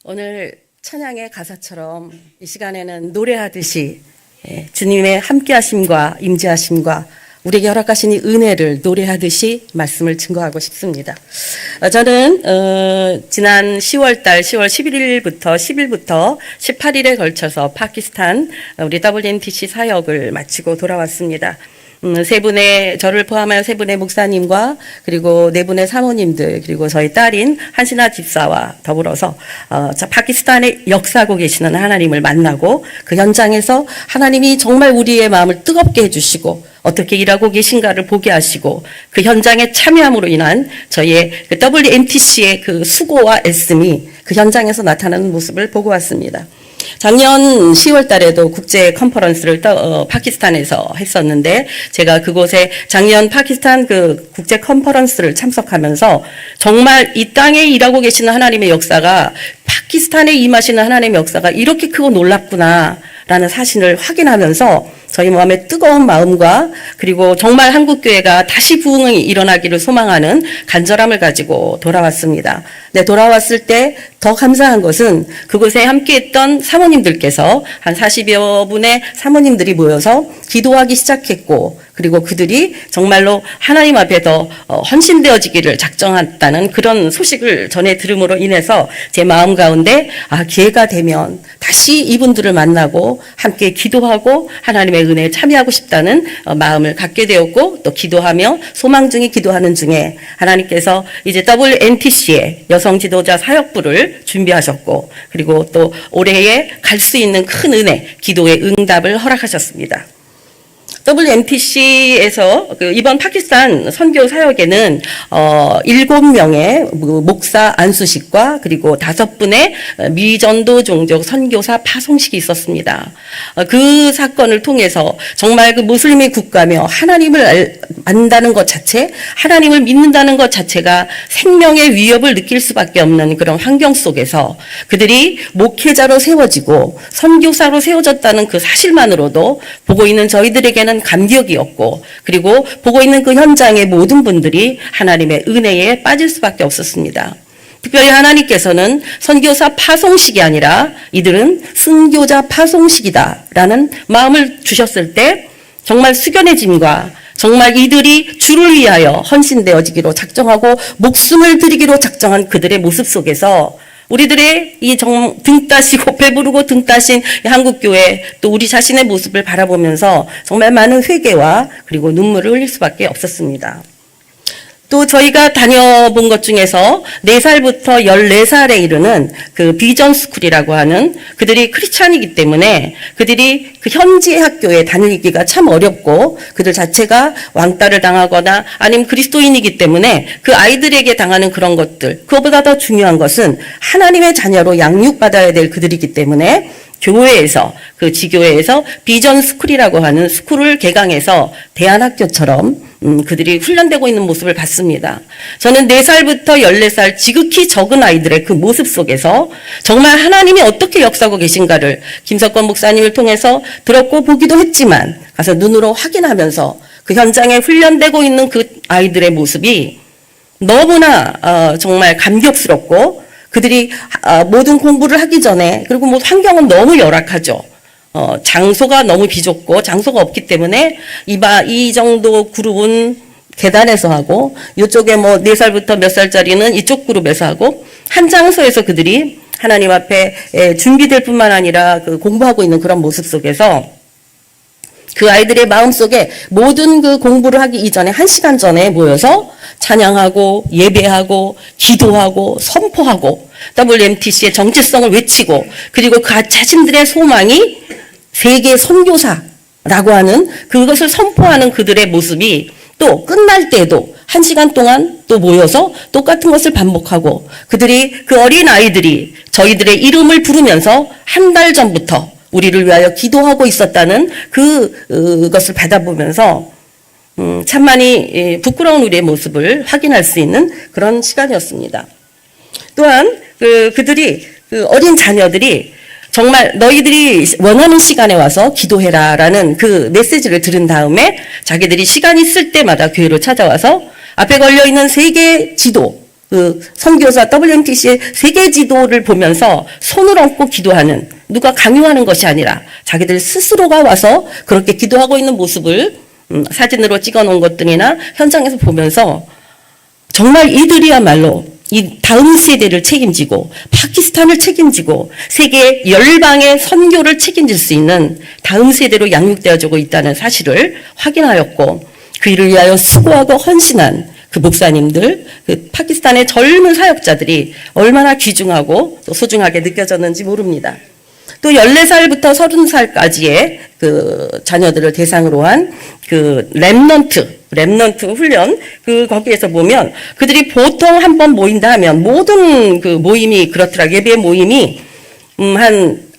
오늘 찬양의 가사처럼 이 시간에는 노래하듯이 주님의 함께하심과 임재하심과 우리에게 허락하신 이 은혜를 노래하듯이 말씀을 증거하고 싶습니다. 저는 지난 10월달 10월 11일부터 10일부터 18일에 걸쳐서 파키스탄 우리 WNTC 사역을 마치고 돌아왔습니다. 세 분의 저를 포함하여 세 분의 목사님과 그리고 네 분의 사모님들 그리고 저희 딸인 한신아 집사와 더불어서 파키스탄에 역사하고 계시는 하나님을 만나고 그 현장에서 하나님이 정말 우리의 마음을 뜨겁게 해주시고 어떻게 일하고 계신가를 보게 하시고 그 현장에 참여함으로 인한 저희의 그 WNTC의 그 수고와 애씀이 그 현장에서 나타나는 모습을 보고 왔습니다. 작년 10월 달에도 국제 컨퍼런스를 파키스탄에서 했었는데 제가 그곳에 작년 파키스탄 그 국제 컨퍼런스를 참석하면서 정말 이 땅에 일하고 계시는 하나님의 역사가 파키스탄에 임하시는 하나님의 역사가 이렇게 크고 놀랍구나라는 사실을 확인하면서 저희 마음의 뜨거운 마음과 그리고 정말 한국교회가 다시 부흥이 일어나기를 소망하는 간절함을 가지고 돌아왔습니다. 네, 돌아왔을 때 더 감사한 것은 그곳에 함께했던 사모님들께서 한 40여 분의 사모님들이 모여서 기도하기 시작했고 그리고 그들이 정말로 하나님 앞에 더 헌신되어지기를 작정했다는 그런 소식을 전해 들음으로 인해서 제 마음 가운데 기회가 되면 다시 이분들을 만나고 함께 기도하고 하나님의 은혜에 참여하고 싶다는 마음을 갖게 되었고 또 기도하며 소망 중에 기도하는 중에 하나님께서 이제 WNTC의 여성 지도자 사역부를 준비하셨고 그리고 또 올해에 갈 수 있는 큰 은혜 기도의 응답을 허락하셨습니다. WNTC에서 이번 파키스탄 선교 사역에는 7명의 목사 안수식과 그리고 5분의 미전도 종족 선교사 파송식이 있었습니다. 그 사건을 통해서 정말 그 무슬림의 국가며 하나님을 안다는 것 자체, 하나님을 믿는다는 것 자체가 생명의 위협을 느낄 수밖에 없는 그런 환경 속에서 그들이 목회자로 세워지고 선교사로 세워졌다는 그 사실만으로도 보고 있는 저희들에게는 감격이었고 그리고 보고 있는 그 현장의 모든 분들이 하나님의 은혜에 빠질 수밖에 없었습니다. 특별히 하나님께서는 선교사 파송식이 아니라 이들은 순교자 파송식이다라는 마음을 주셨을 때 정말 숙연해짐과 정말 이들이 주를 위하여 헌신되어지기로 작정하고 목숨을 드리기로 작정한 그들의 모습 속에서 우리들의 이 등 따시고 배부르고 등 따신 한국교회 또 우리 자신의 모습을 바라보면서 정말 많은 회개와 그리고 눈물을 흘릴 수밖에 없었습니다. 또 저희가 다녀본 것 중에서 4살부터 14살에 이르는 그 비전 스쿨이라고 하는 그들이 크리스찬이기 때문에 그들이 그 현지의 학교에 다니기가 참 어렵고 그들 자체가 왕따를 당하거나 아니면 그리스도인이기 때문에 그 아이들에게 당하는 그런 것들 그것보다 더 중요한 것은 하나님의 자녀로 양육받아야 될 그들이기 때문에 교회에서 그 지교회에서 비전 스쿨이라고 하는 스쿨을 개강해서 대안학교처럼 그들이 훈련되고 있는 모습을 봤습니다. 저는 4살부터 14살 지극히 적은 아이들의 그 모습 속에서 정말 하나님이 어떻게 역사하고 계신가를 김석권 목사님을 통해서 들었고 보기도 했지만 가서 눈으로 확인하면서 그 현장에 훈련되고 있는 그 아이들의 모습이 너무나 정말 감격스럽고 그들이 모든 공부를 하기 전에 그리고 뭐 환경은 너무 열악하죠. 장소가 너무 비좁고 장소가 없기 때문에 이 정도 그룹은 계단에서 하고 이쪽에 뭐 4살부터 몇 살짜리는 이쪽 그룹에서 하고 한 장소에서 그들이 하나님 앞에 준비될 뿐만 아니라 그 공부하고 있는 그런 모습 속에서 그 아이들의 마음속에 모든 그 공부를 하기 이전에 1시간 전에 모여서 찬양하고 예배하고 기도하고 선포하고 WNTC의 정체성을 외치고 그리고 그 자신들의 소망이 세계 선교사라고 하는 그것을 선포하는 그들의 모습이 또 끝날 때에도 1시간 동안 또 모여서 똑같은 것을 반복하고 그들이 그 어린 아이들이 저희들의 이름을 부르면서 한 달 전부터 우리를 위하여 기도하고 있었다는 그것을 받아보면서 참 많이 부끄러운 우리의 모습을 확인할 수 있는 그런 시간이었습니다. 또한 그들이 어린 자녀들이 정말 너희들이 원하는 시간에 와서 기도해라라는 그 메시지를 들은 다음에 자기들이 시간 있을 때마다 교회로 찾아와서 앞에 걸려있는 세계 지도 그 선교사 WMTC의 세계 지도를 보면서 손을 얹고 기도하는, 누가 강요하는 것이 아니라 자기들 스스로가 와서 그렇게 기도하고 있는 모습을 사진으로 찍어 놓은 것들이나 현장에서 보면서 정말 이들이야말로 이 다음 세대를 책임지고 파키스탄을 책임지고 세계 열방의 선교를 책임질 수 있는 다음 세대로 양육되어지고 있다는 사실을 확인하였고, 그 일을 위하여 수고하고 헌신한 그 목사님들, 그 파키스탄의 젊은 사역자들이 얼마나 귀중하고 또 소중하게 느껴졌는지 모릅니다. 또 14살부터 30살까지의 그 자녀들을 대상으로 한 그 렘넌트 훈련, 그 거기에서 보면 그들이 보통 한 번 모인다 하면 모든 그 모임이 그렇더라. 예배 모임이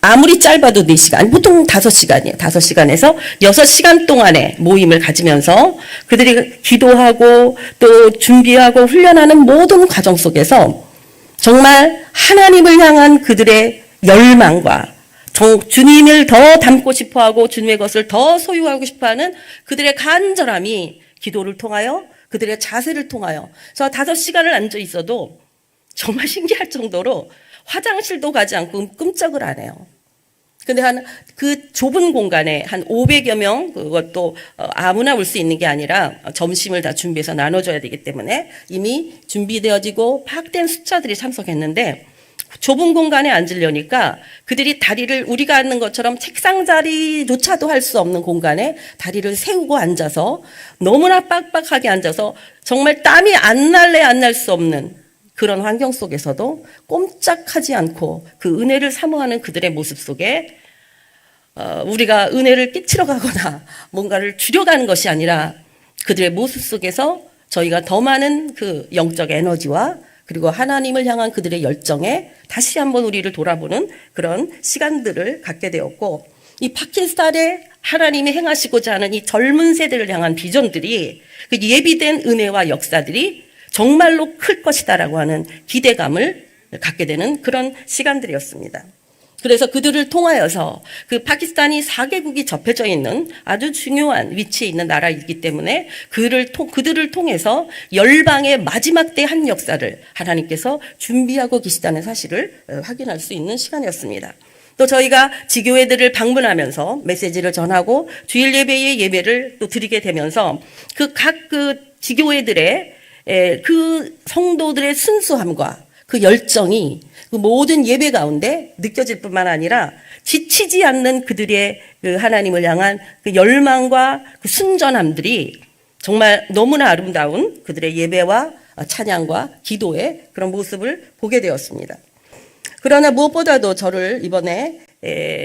아무리 짧아도 4시간, 보통 5시간이에요. 5시간에서 6시간 동안의 모임을 가지면서 그들이 기도하고 또 준비하고 훈련하는 모든 과정 속에서 정말 하나님을 향한 그들의 열망과 주님을 더 닮고 싶어하고 주님의 것을 더 소유하고 싶어하는 그들의 간절함이 기도를 통하여, 그들의 자세를 통하여, 저 5시간을 앉아 있어도 정말 신기할 정도로 화장실도 가지 않고 끔찍을 안 해요. 근데 그 좁은 공간에 한 500여 명, 그것도 아무나 올 수 있는 게 아니라 점심을 다 준비해서 나눠줘야 되기 때문에 이미 준비되어지고 파악된 숫자들이 참석했는데, 좁은 공간에 앉으려니까 그들이 다리를 우리가 앉는 것처럼 책상 자리조차도 할 수 없는 공간에 다리를 세우고 앉아서 너무나 빡빡하게 앉아서 정말 땀이 안 날 수 없는 그런 환경 속에서도 꼼짝하지 않고 그 은혜를 사모하는 그들의 모습 속에 우리가 은혜를 끼치러 가거나 뭔가를 줄여가는 것이 아니라 그들의 모습 속에서 저희가 더 많은 그 영적 에너지와 그리고 하나님을 향한 그들의 열정에 다시 한번 우리를 돌아보는 그런 시간들을 갖게 되었고, 이 파키스탄에 하나님이 행하시고자 하는 이 젊은 세대를 향한 비전들이, 그 예비된 은혜와 역사들이 정말로 클 것이다라고 하는 기대감을 갖게 되는 그런 시간들이었습니다. 그래서 그들을 통하여서 그 파키스탄이 4개국이 접해져 있는 아주 중요한 위치에 있는 나라이기 때문에 그들을 통해서 열방의 마지막 때 한 역사를 하나님께서 준비하고 계시다는 사실을 확인할 수 있는 시간이었습니다. 또 저희가 지교회들을 방문하면서 메시지를 전하고 주일 예배의 예배를 또 드리게 되면서 각 지교회들의 그 성도들의 순수함과 그 열정이 그 모든 예배 가운데 느껴질 뿐만 아니라 지치지 않는 그들의 그 하나님을 향한 그 열망과 그 순전함들이 정말 너무나 아름다운 그들의 예배와 찬양과 기도의 그런 모습을 보게 되었습니다. 그러나 무엇보다도 저를 이번에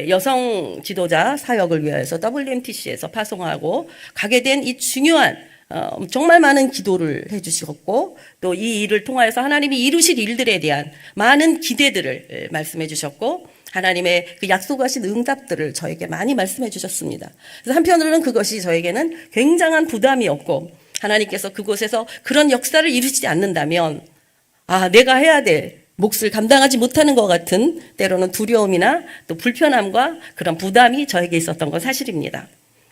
여성 지도자 사역을 위해서 WMTC에서 파송하고 가게 된 이 중요한 정말 많은 기도를 해주셨고, 또 이 일을 통하여서 하나님이 이루실 일들에 대한 많은 기대들을 말씀해 주셨고, 하나님의 그 약속하신 응답들을 저에게 많이 말씀해 주셨습니다. 그래서 한편으로는 그것이 저에게는 굉장한 부담이었고, 하나님께서 그곳에서 그런 역사를 이루시지 않는다면 내가 해야 될 몫을 감당하지 못하는 것 같은 때로는 두려움이나 또 불편함과 그런 부담이 저에게 있었던 건 사실입니다.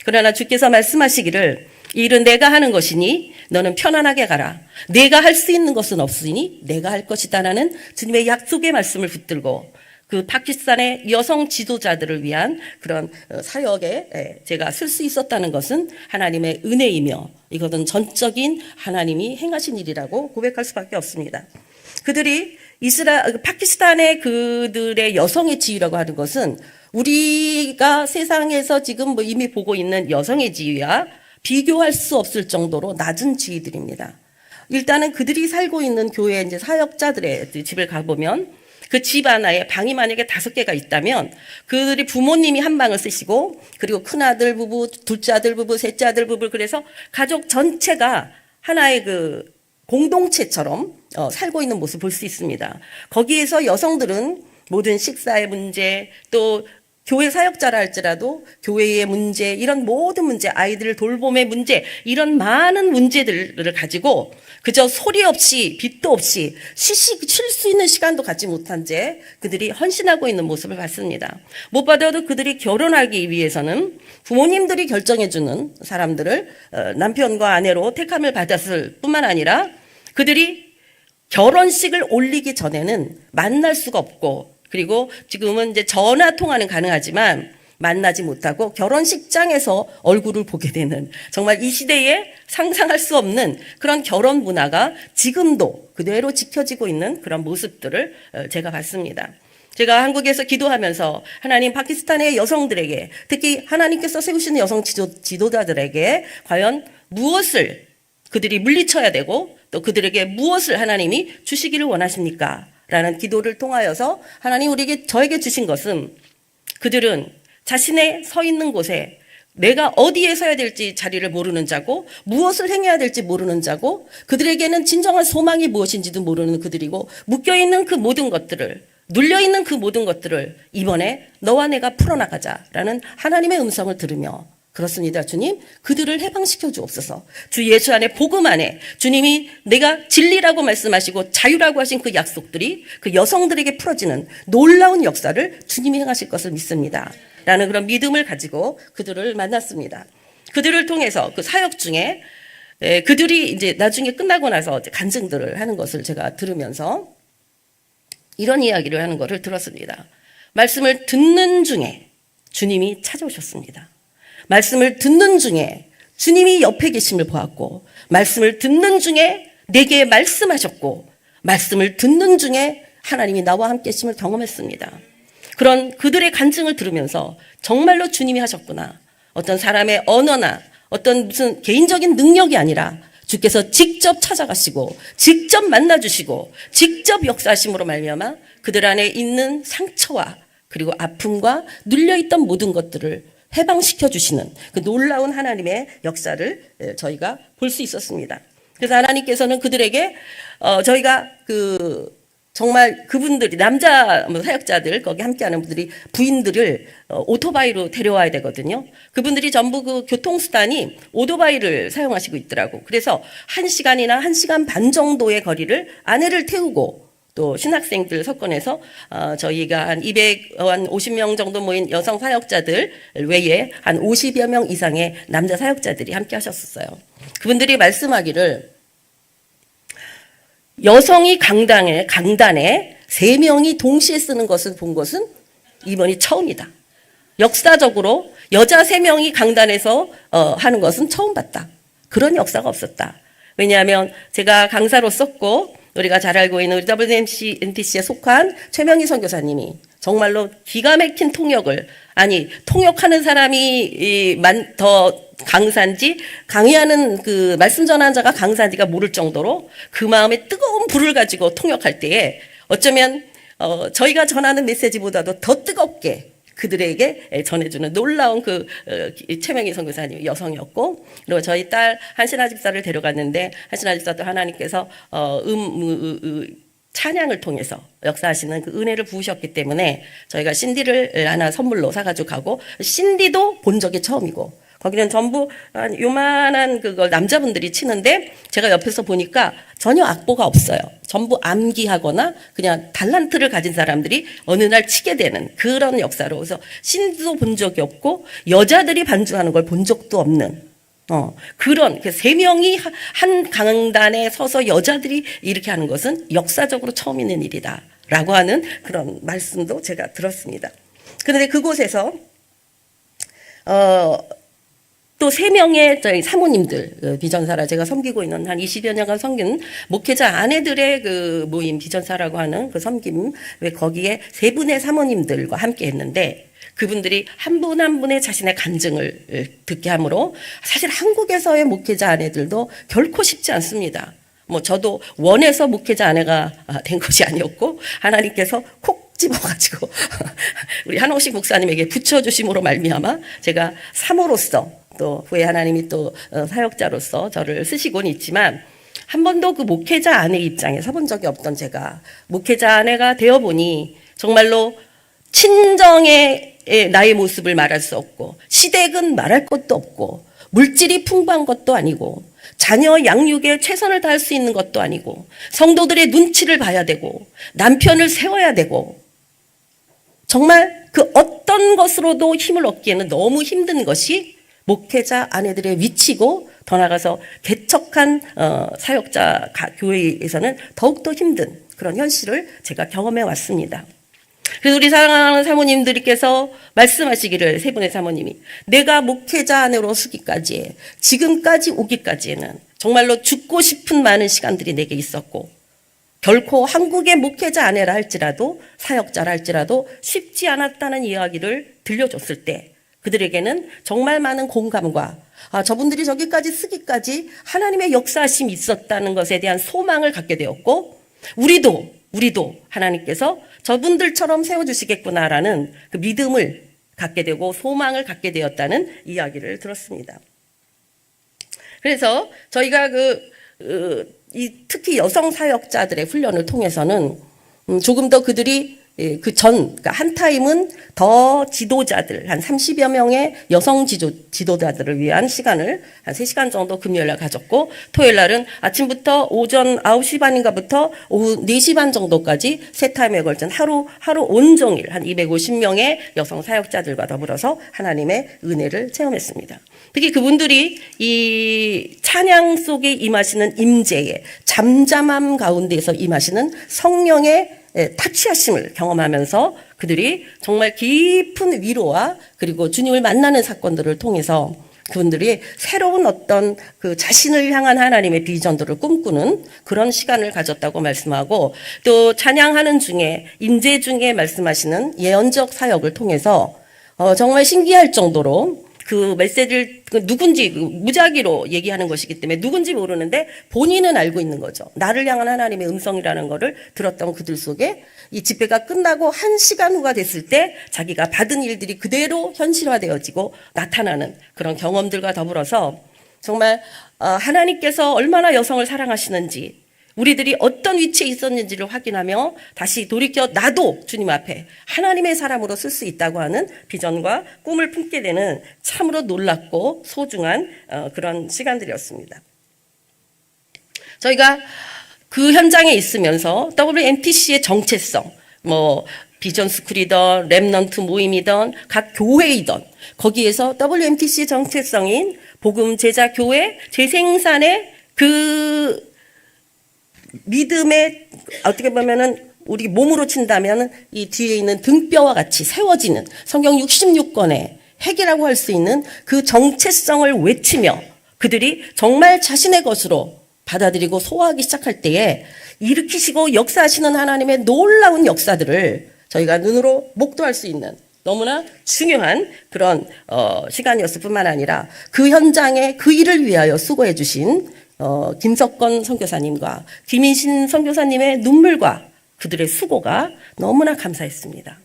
그러나 주께서 말씀하시기를, 이 일은 내가 하는 것이니 너는 편안하게 가라. 내가 할 수 있는 것은 없으니 내가 할 것이다라는 주님의 약속의 말씀을 붙들고 그 파키스탄의 여성 지도자들을 위한 그런 사역에 제가 쓸 수 있었다는 것은 하나님의 은혜이며, 이것은 전적인 하나님이 행하신 일이라고 고백할 수밖에 없습니다. 그들이 파키스탄의 그들의 여성의 지위라고 하는 것은 우리가 세상에서 지금 이미 보고 있는 여성의 지위와 비교할 수 없을 정도로 낮은 지위들입니다. 일단은 그들이 살고 있는 교회 이제 사역자들의 집을 가보면 그 집 하나에 방이 만약에 5개가 있다면 그들이 부모님이 한 방을 쓰시고, 그리고 큰아들 부부, 둘째 아들 부부, 셋째 아들 부부, 그래서 가족 전체가 하나의 그 공동체처럼 살고 있는 모습을 볼 수 있습니다. 거기에서 여성들은 모든 식사의 문제, 또 교회 사역자라 할지라도 교회의 문제, 이런 모든 문제, 아이들 돌봄의 문제, 이런 많은 문제들을 가지고 그저 소리 없이 빛도 없이 쉴 수 있는 시간도 갖지 못한 채 그들이 헌신하고 있는 모습을 봤습니다. 무엇보다도 그들이 결혼하기 위해서는 부모님들이 결정해주는 사람들을 남편과 아내로 택함을 받았을 뿐만 아니라 그들이 결혼식을 올리기 전에는 만날 수가 없고, 그리고 지금은 이제 전화 통화는 가능하지만 만나지 못하고 결혼식장에서 얼굴을 보게 되는, 정말 이 시대에 상상할 수 없는 그런 결혼 문화가 지금도 그대로 지켜지고 있는 그런 모습들을 제가 봤습니다. 제가 한국에서 기도하면서 하나님, 파키스탄의 여성들에게, 특히 하나님께서 세우시는 여성 지도자들에게 과연 무엇을 그들이 물리쳐야 되고 또 그들에게 무엇을 하나님이 주시기를 원하십니까? 라는 기도를 통하여서 하나님 저에게 주신 것은, 그들은 자신의 서 있는 곳에 내가 어디에 서야 될지 자리를 모르는 자고, 무엇을 행해야 될지 모르는 자고, 그들에게는 진정한 소망이 무엇인지도 모르는 그들이고, 묶여있는 그 모든 것들을, 눌려있는 그 모든 것들을 이번에 너와 내가 풀어나가자라는 하나님의 음성을 들으며, 그렇습니다, 주님, 그들을 해방시켜 주옵소서. 주 예수 안에, 복음 안에 주님이 내가 진리라고 말씀하시고 자유라고 하신 그 약속들이 그 여성들에게 풀어지는 놀라운 역사를 주님이 행하실 것을 믿습니다 라는 그런 믿음을 가지고 그들을 만났습니다. 그들을 통해서 그 사역 중에 그들이 이제 나중에 끝나고 나서 간증들을 하는 것을 제가 들으면서 이런 이야기를 하는 것을 들었습니다. 말씀을 듣는 중에 주님이 찾아오셨습니다. 말씀을 듣는 중에 주님이 옆에 계심을 보았고, 말씀을 듣는 중에 내게 말씀하셨고, 말씀을 듣는 중에 하나님이 나와 함께 계심을 경험했습니다. 그런 그들의 간증을 들으면서 정말로 주님이 하셨구나. 어떤 사람의 언어나 어떤 무슨 개인적인 능력이 아니라 주께서 직접 찾아가시고 직접 만나주시고 직접 역사하심으로 말미암아 그들 안에 있는 상처와 그리고 아픔과 눌려있던 모든 것들을 해방시켜 주시는 그 놀라운 하나님의 역사를 저희가 볼 수 있었습니다. 그래서 하나님께서는 그들에게 저희가 정말 그분들이 남자 사역자들 거기 함께하는 분들이 부인들을 오토바이로 데려와야 되거든요. 그분들이 전부 그 교통수단이 오토바이를 사용하시고 있더라고. 그래서 1시간이나 1시간 반 정도의 거리를 아내를 태우고 또 신학생들 석권에서 저희가 한 250명 정도 모인 여성 사역자들 외에 한 50여 명 이상의 남자 사역자들이 함께 하셨었어요. 그분들이 말씀하기를 여성이 강단에 3명이 동시에 쓰는 것을 본 것은 이번이 처음이다. 역사적으로 여자 3명이 강단에서 하는 것은 처음 봤다. 그런 역사가 없었다. 왜냐하면 제가 강사로 썼고 우리가 잘 알고 있는 우리 WMC-NTC에 속한 최명희 선교사님이 정말로 기가 막힌 통역을, 아니 통역하는 사람이 더 강사인지 강의하는 그 말씀 전환자가 강사인지가 모를 정도로 그 마음에 뜨거운 불을 가지고 통역할 때에 어쩌면 저희가 전하는 메시지보다도 더 뜨겁게 그들에게 전해주는 놀라운 그 최명희 선교사님 여성이었고, 그리고 저희 딸 한신아 집사를 데려갔는데 한신아 집사도 하나님께서 찬양을 통해서 역사하시는 그 은혜를 부으셨기 때문에 저희가 신디를 하나 선물로 사가지고 가고, 신디도 본 적이 처음이고, 거기는 전부 요만한 그걸 남자분들이 치는데 제가 옆에서 보니까 전혀 악보가 없어요. 전부 암기하거나 그냥 달란트를 가진 사람들이 어느 날 치게 되는 그런 역사로, 그래서 신도 본 적이 없고 여자들이 반주하는 걸 본 적도 없는 그런 3명이 한 강단에 서서 여자들이 이렇게 하는 것은 역사적으로 처음 있는 일이다 라고 하는 그런 말씀도 제가 들었습니다. 그런데 그곳에서 또 3명의 저희 사모님들, 비전사라 제가 섬기고 있는 한 20여 년간 섬긴 목회자 아내들의 그 모임 비전사라고 하는 그 섬김, 왜 거기에 3분의 사모님들과 함께 했는데 그분들이 한 분 한 분의 자신의 간증을 듣게 하므로 사실 한국에서의 목회자 아내들도 결코 쉽지 않습니다. 저도 원해서 목회자 아내가 된 것이 아니었고 하나님께서 콕 집어가지고 우리 한옥식 목사님에게 붙여주심으로 말미암아 제가 사모로서 또 후에 하나님이 또 사역자로서 저를 쓰시곤 있지만 한 번도 그 목회자 아내 입장에 서본 적이 없던 제가 목회자 아내가 되어보니 정말로 친정의 나의 모습을 말할 수 없고 시댁은 말할 것도 없고 물질이 풍부한 것도 아니고 자녀 양육에 최선을 다할 수 있는 것도 아니고 성도들의 눈치를 봐야 되고 남편을 세워야 되고 정말 그 어떤 것으로도 힘을 얻기에는 너무 힘든 것이 목회자 아내들의 위치고 더 나아가서 개척한 사역자 교회에서는 더욱더 힘든 그런 현실을 제가 경험해 왔습니다. 그래서 우리 사랑하는 사모님들께서 말씀하시기를, 세 분의 사모님이 내가 목회자 안으로 서기까지, 지금까지 오기까지에는 정말로 죽고 싶은 많은 시간들이 내게 있었고, 결코 한국의 목회자 아내라 할지라도, 사역자라 할지라도 쉽지 않았다는 이야기를 들려줬을 때 그들에게는 정말 많은 공감과 저분들이 저기까지 쓰기까지 하나님의 역사하심이 있었다는 것에 대한 소망을 갖게 되었고, 우리도 하나님께서 저분들처럼 세워주시겠구나라는 그 믿음을 갖게 되고 소망을 갖게 되었다는 이야기를 들었습니다. 그래서 저희가 특히 여성 사역자들의 훈련을 통해서는 조금 더 그들이 그러니까 한 타임은 더 지도자들, 한 30여 명의 여성 지도자들을 위한 시간을 한 3시간 정도 금요일날 가졌고, 토요일날은 아침부터 오전 9시 반인가부터 오후 4시 반 정도까지 세 타임에 걸친 하루 온종일 한 250명의 여성 사역자들과 더불어서 하나님의 은혜를 체험했습니다. 특히 그분들이 이 찬양 속에 임하시는 임재의 잠잠함 가운데에서 임하시는 성령의 타치하심을 경험하면서 그들이 정말 깊은 위로와 그리고 주님을 만나는 사건들을 통해서 그분들이 새로운 어떤 그 자신을 향한 하나님의 비전들을 꿈꾸는 그런 시간을 가졌다고 말씀하고, 또 찬양하는 중에 임재 중에 말씀하시는 예언적 사역을 통해서 정말 신기할 정도로 그 메시지를 누군지 무작위로 얘기하는 것이기 때문에 누군지 모르는데 본인은 알고 있는 거죠. 나를 향한 하나님의 음성이라는 거를 들었던 그들 속에 이 집회가 끝나고 1시간 후가 됐을 때 자기가 받은 일들이 그대로 현실화되어지고 나타나는 그런 경험들과 더불어서 정말 하나님께서 얼마나 여성을 사랑하시는지, 우리들이 어떤 위치에 있었는지를 확인하며 다시 돌이켜 나도 주님 앞에 하나님의 사람으로 쓸 수 있다고 하는 비전과 꿈을 품게 되는 참으로 놀랍고 소중한 그런 시간들이었습니다. 저희가 그 현장에 있으면서 WMTC의 정체성, 비전 스쿨이던 렘넌트 모임이던 각 교회이던 거기에서 WMTC의 정체성인 복음 제자 교회 재생산의 그 믿음의 어떻게 보면은 우리 몸으로 친다면 이 뒤에 있는 등뼈와 같이 세워지는 성경 66권의 핵이라고 할 수 있는 그 정체성을 외치며 그들이 정말 자신의 것으로 받아들이고 소화하기 시작할 때에 일으키시고 역사하시는 하나님의 놀라운 역사들을 저희가 눈으로 목도할 수 있는 너무나 중요한 그런 시간이었을 뿐만 아니라 그 현장에 그 일을 위하여 수고해 주신 김석건 선교사님과 김인신 선교사님의 눈물과 그들의 수고가 너무나 감사했습니다.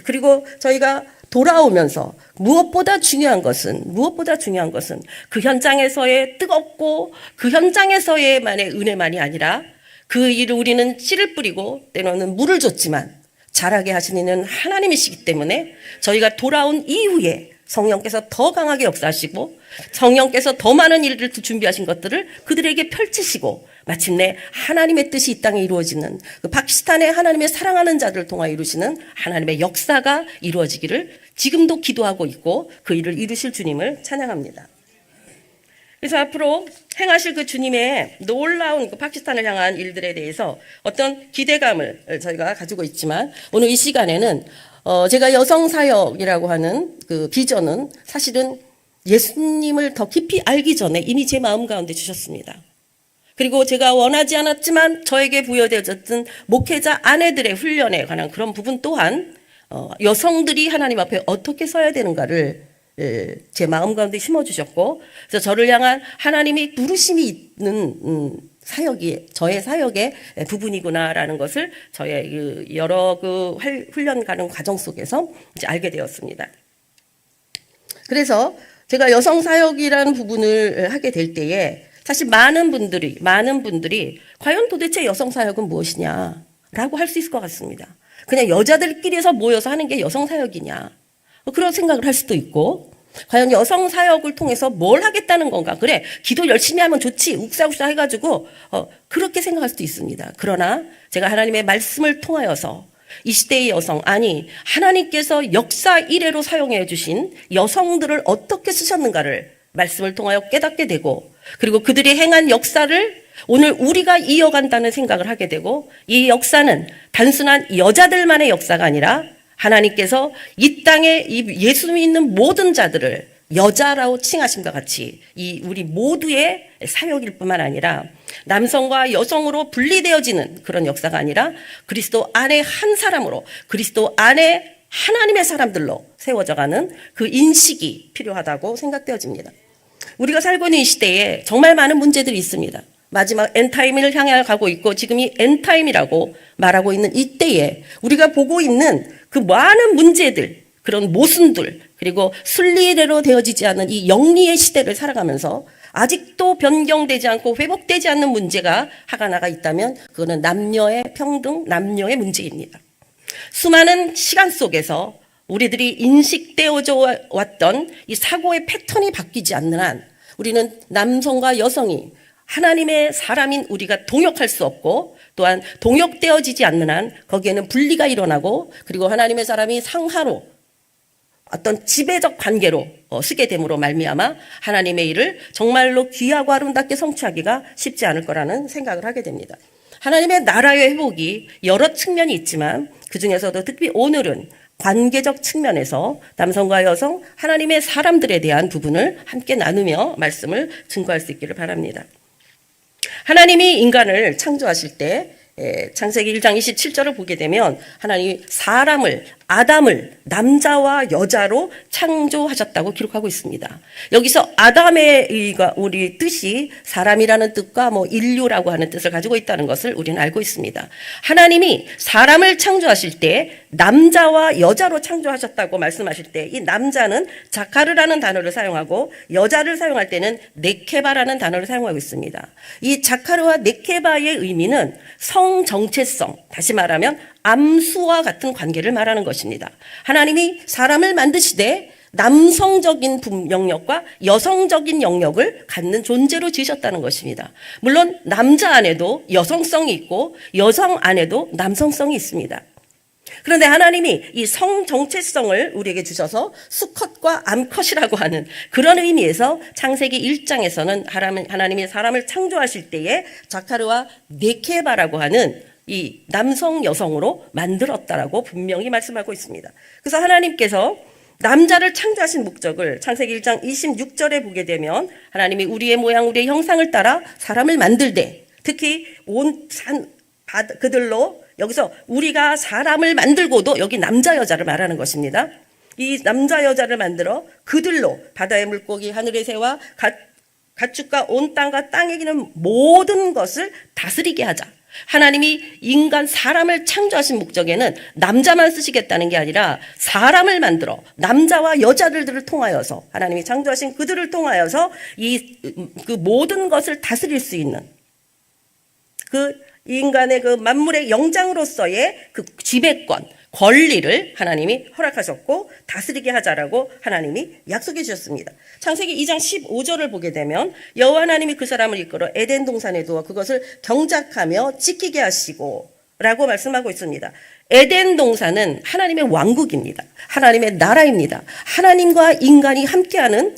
그리고 저희가 돌아오면서 무엇보다 중요한 것은 그 현장에서의 뜨겁고 그 현장에서의만의 은혜만이 아니라 그 일을 우리는 씨를 뿌리고 때로는 물을 줬지만 자라게 하시는 하나님이시기 때문에 저희가 돌아온 이후에 성령께서 더 강하게 역사하시고 성령께서 더 많은 일들을 준비하신 것들을 그들에게 펼치시고 마침내 하나님의 뜻이 이 땅에 이루어지는 그 파키스탄의 하나님의 사랑하는 자들을 통하여 이루시는 하나님의 역사가 이루어지기를 지금도 기도하고 있고 그 일을 이루실 주님을 찬양합니다. 그래서 앞으로 행하실 그 주님의 놀라운 그 파키스탄을 향한 일들에 대해서 어떤 기대감을 저희가 가지고 있지만 오늘 이 시간에는 제가 여성 사역이라고 하는 그 비전은 사실은 예수님을 더 깊이 알기 전에 이미 제 마음 가운데 주셨습니다. 그리고 제가 원하지 않았지만 저에게 부여되어졌던 목회자 아내들의 훈련에 관한 그런 부분 또한 여성들이 하나님 앞에 어떻게 서야 되는가를 제 마음 가운데 심어주셨고, 그래서 저를 향한 하나님이 부르심이 있는 사역이 저의 사역의 부분이구나라는 것을 저의 여러 그 훈련 가는 과정 속에서 이제 알게 되었습니다. 그래서 제가 여성 사역이라는 부분을 하게 될 때에 사실 많은 분들이 과연 도대체 여성 사역은 무엇이냐라고 할 수 있을 것 같습니다. 그냥 여자들끼리서 모여서 하는 게 여성 사역이냐 그런 생각을 할 수도 있고, 과연 여성 사역을 통해서 뭘 하겠다는 건가? 그래, 기도 열심히 하면 좋지, 욱사욱사 해가지고 그렇게 생각할 수도 있습니다. 그러나 제가 하나님의 말씀을 통하여서 이 시대의 여성, 아니 하나님께서 역사 이래로 사용해 주신 여성들을 어떻게 쓰셨는가를 말씀을 통하여 깨닫게 되고, 그리고 그들이 행한 역사를 오늘 우리가 이어간다는 생각을 하게 되고, 이 역사는 단순한 여자들만의 역사가 아니라 하나님께서 이 땅에 예수 믿는 모든 자들을 여자라고 칭하심과 같이 이 우리 모두의 사역일 뿐만 아니라 남성과 여성으로 분리되어지는 그런 역사가 아니라 그리스도 안에 한 사람으로, 그리스도 안에 하나님의 사람들로 세워져가는 그 인식이 필요하다고 생각되어집니다. 우리가 살고 있는 이 시대에 정말 많은 문제들이 있습니다. 마지막 엔타임을 향해 가고 있고 지금이 엔타임이라고 말하고 있는 이때에 우리가 보고 있는 그 많은 문제들, 그런 모순들, 그리고 순리대로 되어지지 않은 이 영리의 시대를 살아가면서 아직도 변경되지 않고 회복되지 않는 문제가 하나가 있다면 그거는 남녀의 평등, 남녀의 문제입니다. 수많은 시간 속에서 우리들이 인식되어져 왔던 이 사고의 패턴이 바뀌지 않는 한 우리는 남성과 여성이 하나님의 사람인 우리가 동역할 수 없고, 또한 동역되어지지 않는 한 거기에는 분리가 일어나고, 그리고 하나님의 사람이 상하로 어떤 지배적 관계로 쓰게 됨으로 말미암아 하나님의 일을 정말로 귀하고 아름답게 성취하기가 쉽지 않을 거라는 생각을 하게 됩니다. 하나님의 나라의 회복이 여러 측면이 있지만 그중에서도 특히 오늘은 관계적 측면에서 남성과 여성, 하나님의 사람들에 대한 부분을 함께 나누며 말씀을 증거할 수 있기를 바랍니다. 하나님이 인간을 창조하실 때 창세기 1장 27절을 보게 되면 하나님이 사람을, 아담을 남자와 여자로 창조하셨다고 기록하고 있습니다. 여기서 아담의 우리 뜻이 사람이라는 뜻과 인류라고 하는 뜻을 가지고 있다는 것을 우리는 알고 있습니다. 하나님이 사람을 창조하실 때 남자와 여자로 창조하셨다고 말씀하실 때 이 남자는 자카르라는 단어를 사용하고 여자를 사용할 때는 네케바라는 단어를 사용하고 있습니다. 이 자카르와 네케바의 의미는 성정체성, 다시 말하면 암수와 같은 관계를 말하는 것입니다. 하나님이 사람을 만드시되 남성적인 영역과 여성적인 영역을 갖는 존재로 지으셨다는 것입니다. 물론 남자 안에도 여성성이 있고 여성 안에도 남성성이 있습니다. 그런데 하나님이 이 성정체성을 우리에게 주셔서 수컷과 암컷이라고 하는 그런 의미에서 창세기 1장에서는 하나님이 사람을 창조하실 때에 자카르와 네케바라고 하는 이 남성 여성으로 만들었다라고 분명히 말씀하고 있습니다. 그래서 하나님께서 남자를 창조하신 목적을 창세기 1장 26절에 보게 되면 하나님이 우리의 모양 우리의 형상을 따라 사람을 만들되, 특히 온 산 그들로, 여기서 우리가 사람을 만들고도 여기 남자 여자를 말하는 것입니다. 이 남자 여자를 만들어 그들로 바다의 물고기 하늘의 새와 가축과 온 땅과 땅에 기는 모든 것을 다스리게 하자. 하나님이 인간 사람을 창조하신 목적에는 남자만 쓰시겠다는 게 아니라 사람을 만들어 남자와 여자들을 통하여서 하나님이 창조하신 그들을 통하여서 그 모든 것을 다스릴 수 있는 그 인간의 그 만물의 영장으로서의 그 지배권, 권리를 하나님이 허락하셨고 다스리게 하자라고 하나님이 약속해 주셨습니다. 창세기 2장 15절을 보게 되면 여호와 하나님이 그 사람을 이끌어 에덴 동산에 두어 그것을 경작하며 지키게 하시고 라고 말씀하고 있습니다. 에덴 동산은 하나님의 왕국입니다. 하나님의 나라입니다. 하나님과 인간이 함께하는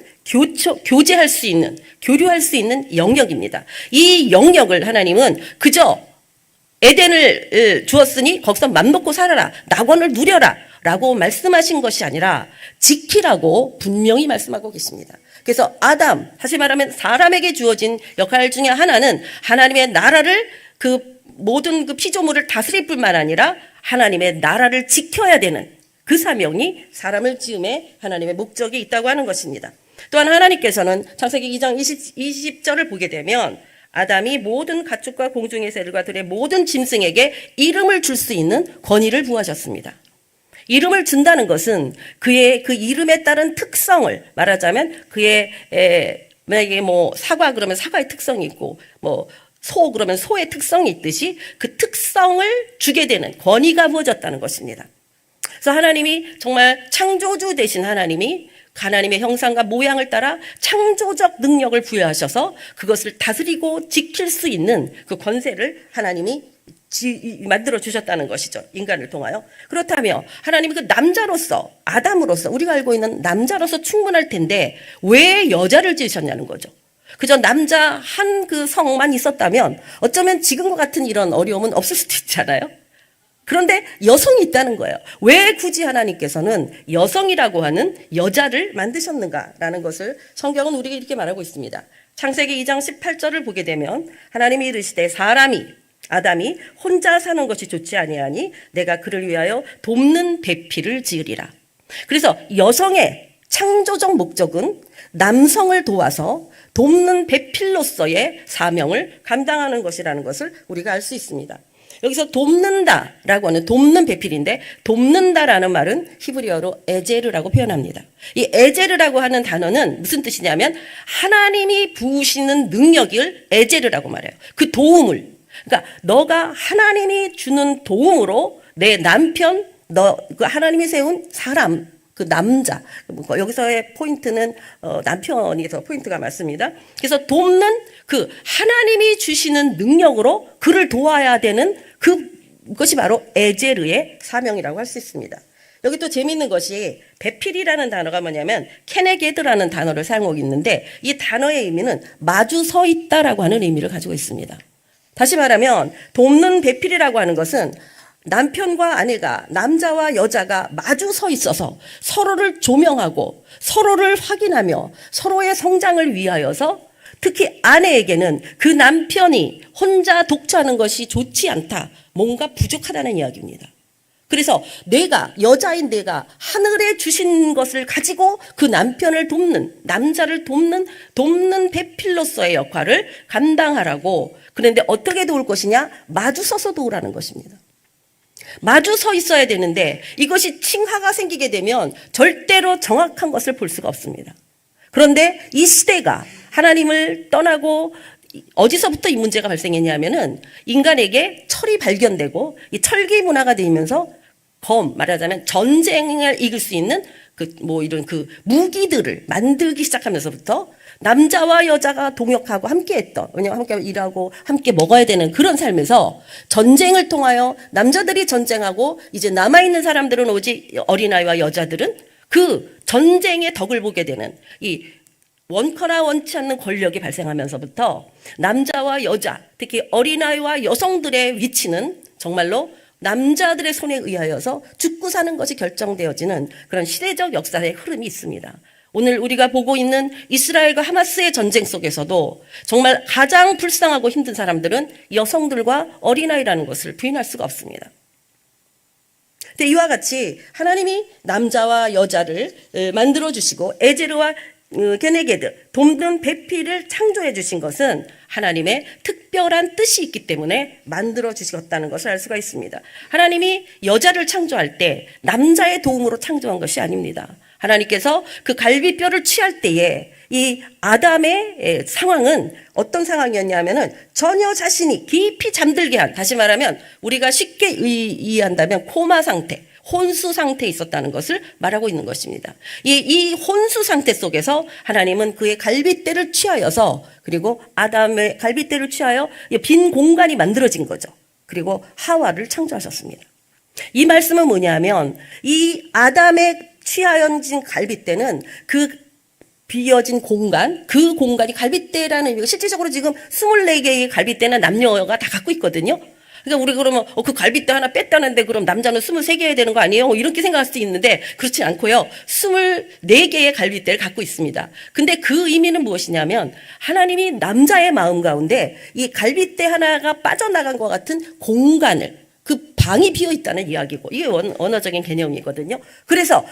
교제할 수 있는, 교류할 수 있는 영역입니다. 이 영역을 하나님은 그저 에덴을 주었으니 거기서 맘먹고 살아라, 낙원을 누려라 라고 말씀하신 것이 아니라 지키라고 분명히 말씀하고 계십니다. 그래서 아담, 다시 말하면 사람에게 주어진 역할 중에 하나는 하나님의 나라를 그 모든 그 피조물을 다스릴 뿐만 아니라 하나님의 나라를 지켜야 되는 그 사명이 사람을 지음에 하나님의 목적이 있다고 하는 것입니다. 또한 하나님께서는 창세기 2장 20절을 보게 되면 아담이 모든 가축과 공중의 새들과 들의 모든 짐승에게 이름을 줄 수 있는 권위를 부하셨습니다. 이름을 준다는 것은 그의 그 이름에 따른 특성을 말하자면 그의 만약에 사과 그러면 사과의 특성이 있고 소 그러면 소의 특성이 있듯이 그 특성을 주게 되는 권위가 부어졌다는 것입니다. 그래서 하나님이 정말 창조주 되신 하나님이 하나님의 형상과 모양을 따라 창조적 능력을 부여하셔서 그것을 다스리고 지킬 수 있는 그 권세를 하나님이 만들어 주셨다는 것이죠. 인간을 통하여. 그렇다면 하나님이 그 남자로서, 아담으로서, 우리가 알고 있는 남자로서 충분할 텐데 왜 여자를 지으셨냐는 거죠. 그저 남자 한 그 성만 있었다면 어쩌면 지금과 같은 이런 어려움은 없을 수도 있잖아요. 그런데 여성이 있다는 거예요. 왜 굳이 하나님께서는 여성이라고 하는 여자를 만드셨는가라는 것을 성경은 우리에게 이렇게 말하고 있습니다. 창세기 2장 18절을 보게 되면 하나님이 이르시되 아담이 혼자 사는 것이 좋지 아니하니 내가 그를 위하여 돕는 배필을 지으리라. 그래서 여성의 창조적 목적은 남성을 도와서 돕는 배필로서의 사명을 감당하는 것이라는 것을 우리가 알 수 있습니다. 여기서 돕는다라고 하는 돕는 배필인데 돕는다라는 말은 히브리어로 에제르라고 표현합니다. 이 에제르라고 하는 단어는 무슨 뜻이냐면 하나님이 부으시는 능력을 에제르라고 말해요. 그 도움을. 그러니까 너가 하나님이 주는 도움으로 내 남편, 그 하나님이 세운 사람, 그 남자, 여기서의 포인트는 남편에서 포인트가 맞습니다. 그래서 돕는 그 하나님이 주시는 능력으로 그를 도와야 되는 그것이 바로 에제르의 사명이라고 할 수 있습니다. 여기 또 재미있는 것이 배필이라는 단어가 뭐냐면 케네게드라는 단어를 사용하고 있는데 이 단어의 의미는 마주 서 있다라고 하는 의미를 가지고 있습니다. 다시 말하면 돕는 배필이라고 하는 것은 남편과 아내가, 남자와 여자가 마주 서 있어서 서로를 조명하고 서로를 확인하며 서로의 성장을 위하여서 특히 아내에게는 그 남편이 혼자 독처하는 것이 좋지 않다, 뭔가 부족하다는 이야기입니다. 그래서 여자인 내가 하늘에 주신 것을 가지고 그 남편을 돕는, 남자를 돕는 배필로서의 역할을 감당하라고. 그런데 어떻게 도울 것이냐? 마주 서서 도우라는 것입니다. 마주 서 있어야 되는데 이것이 칭하가 생기게 되면 절대로 정확한 것을 볼 수가 없습니다. 그런데 이 시대가 하나님을 떠나고 어디서부터 이 문제가 발생했냐면은 인간에게 철이 발견되고 이 철기 문화가 되면서 말하자면 전쟁을 이길 수 있는 이런 무기들을 만들기 시작하면서부터 남자와 여자가 동역하고 함께 했던, 왜냐하면 함께 일하고 함께 먹어야 되는 그런 삶에서 전쟁을 통하여 남자들이 전쟁하고 이제 남아있는 사람들은 오직 어린아이와 여자들은 그 전쟁의 덕을 보게 되는 이 원커나 원치 않는 권력이 발생하면서부터 남자와 여자, 특히 어린아이와 여성들의 위치는 정말로 남자들의 손에 의하여서 죽고 사는 것이 결정되어지는 그런 시대적 역사의 흐름이 있습니다. 오늘 우리가 보고 있는 이스라엘과 하마스의 전쟁 속에서도 정말 가장 불쌍하고 힘든 사람들은 여성들과 어린아이라는 것을 부인할 수가 없습니다. 근데 이와 같이 하나님이 남자와 여자를 만들어주시고 에제르와 게네게드, 돕는 배필을 창조해 주신 것은 하나님의 특별한 뜻이 있기 때문에 만들어 주셨다는 것을 알 수가 있습니다. 하나님이 여자를 창조할 때 남자의 도움으로 창조한 것이 아닙니다. 하나님께서 그 갈비뼈를 취할 때에 이 아담의 상황은 어떤 상황이었냐면은 전혀 자신이 깊이 잠들게 한, 다시 말하면 우리가 쉽게 이해한다면 코마 상태, 혼수 상태에 있었다는 것을 말하고 있는 것입니다. 이 혼수 상태 속에서 하나님은 그의 갈빗대를 취하여서, 그리고 아담의 갈빗대를 취하여 빈 공간이 만들어진 거죠. 그리고 하와를 창조하셨습니다. 이 말씀은 뭐냐면 이 아담의 취하여진 갈빗대는 그 비어진 공간, 그 공간이 갈빗대라는 의미가 실질적으로 지금 24개의 갈빗대는 남녀가 다 갖고 있거든요. 그러니까 우리 그러면 그 갈빗대 하나 뺐다는데 그럼 남자는 23개 해야 되는 거 아니에요? 이렇게 생각할 수도 있는데 그렇지 않고요. 24개의 갈빗대를 갖고 있습니다. 근데 그 의미는 무엇이냐면 하나님이 남자의 마음 가운데 이 갈빗대 하나가 빠져나간 것 같은 공간을, 그 방이 비어 있다는 이야기고, 이게 언어적인 개념이거든요. 그래서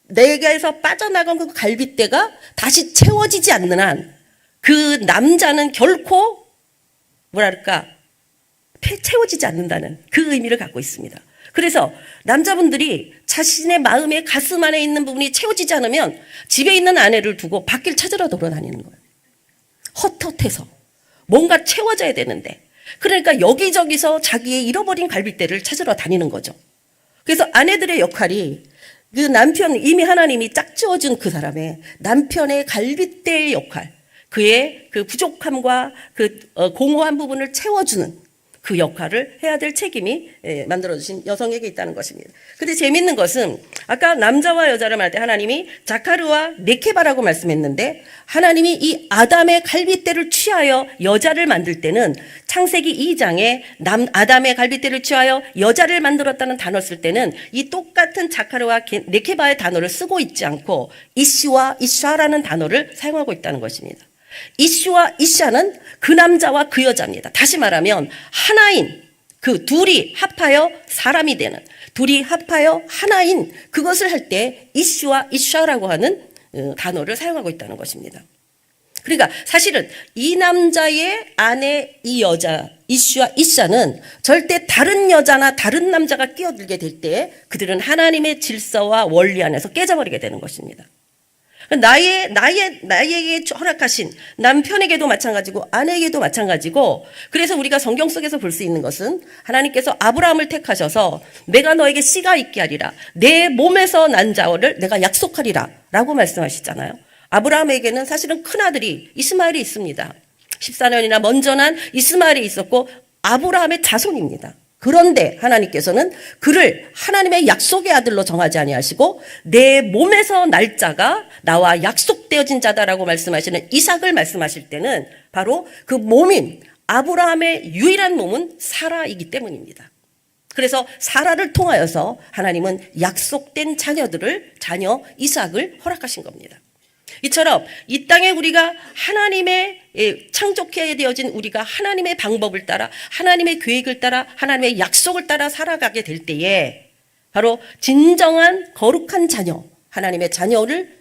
내가에서 빠져나간 그 갈빗대가 다시 채워지지 않는 한 그 남자는 결코 채워지지 않는다는 그 의미를 갖고 있습니다. 그래서 남자분들이 자신의 마음의 가슴 안에 있는 부분이 채워지지 않으면 집에 있는 아내를 두고 밖을 찾으러 돌아다니는 거예요. 헛헛해서 뭔가 채워져야 되는데, 그러니까 여기저기서 자기의 잃어버린 갈빗대를 찾으러 다니는 거죠. 그래서 아내들의 역할이 그 남편, 이미 하나님이 짝지어준 그 사람의 남편의 갈빗대의 역할, 그의 그 부족함과 그 공허한 부분을 채워주는, 그 역할을 해야 될 책임이 만들어주신 여성에게 있다는 것입니다. 근데 재밌는 것은 아까 남자와 여자를 말할 때 하나님이 자카르와 네케바라고 말씀했는데 하나님이 이 아담의 갈빗대를 취하여 여자를 만들 때는 창세기 2장에 아담의 갈빗대를 취하여 여자를 만들었다는 단어를 쓸 때는 이 똑같은 자카르와 네케바의 단어를 쓰고 있지 않고 이시와 이샤라는 단어를 사용하고 있다는 것입니다. 이슈와 이샤는 그 남자와 그 여자입니다. 다시 말하면 하나인 그 둘이 합하여 사람이 되는 둘이 합하여 하나인 그것을 할 때 이슈와 이샤라고 하는 단어를 사용하고 있다는 것입니다. 그러니까 사실은 이 남자의 아내 이 여자 이슈와 이샤는 절대 다른 여자나 다른 남자가 끼어들게 될 때 그들은 하나님의 질서와 원리 안에서 깨져버리게 되는 것입니다. 나에게 허락하신 남편에게도 마찬가지고 아내에게도 마찬가지고 그래서 우리가 성경 속에서 볼 수 있는 것은 하나님께서 아브라함을 택하셔서 내가 너에게 씨가 있게 하리라 내 몸에서 난 자를 내가 약속하리라 라고 말씀하시잖아요. 아브라함에게는 사실은 큰아들이 이스마엘이 있습니다. 14년이나 먼저 난 이스마엘이 있었고 아브라함의 자손입니다. 그런데 하나님께서는 그를 하나님의 약속의 아들로 정하지 아니하시고 내 몸에서 날 자가 나와 약속되어진 자다라고 말씀하시는 이삭을 말씀하실 때는 바로 그 몸인 아브라함의 유일한 몸은 사라이기 때문입니다. 그래서 사라를 통하여서 하나님은 약속된 자녀 이삭을 허락하신 겁니다. 이처럼 이 땅에 우리가 하나님의 창조케 되어진 우리가 하나님의 방법을 따라 하나님의 계획을 따라 하나님의 약속을 따라 살아가게 될 때에 바로 진정한 거룩한 자녀 하나님의 자녀를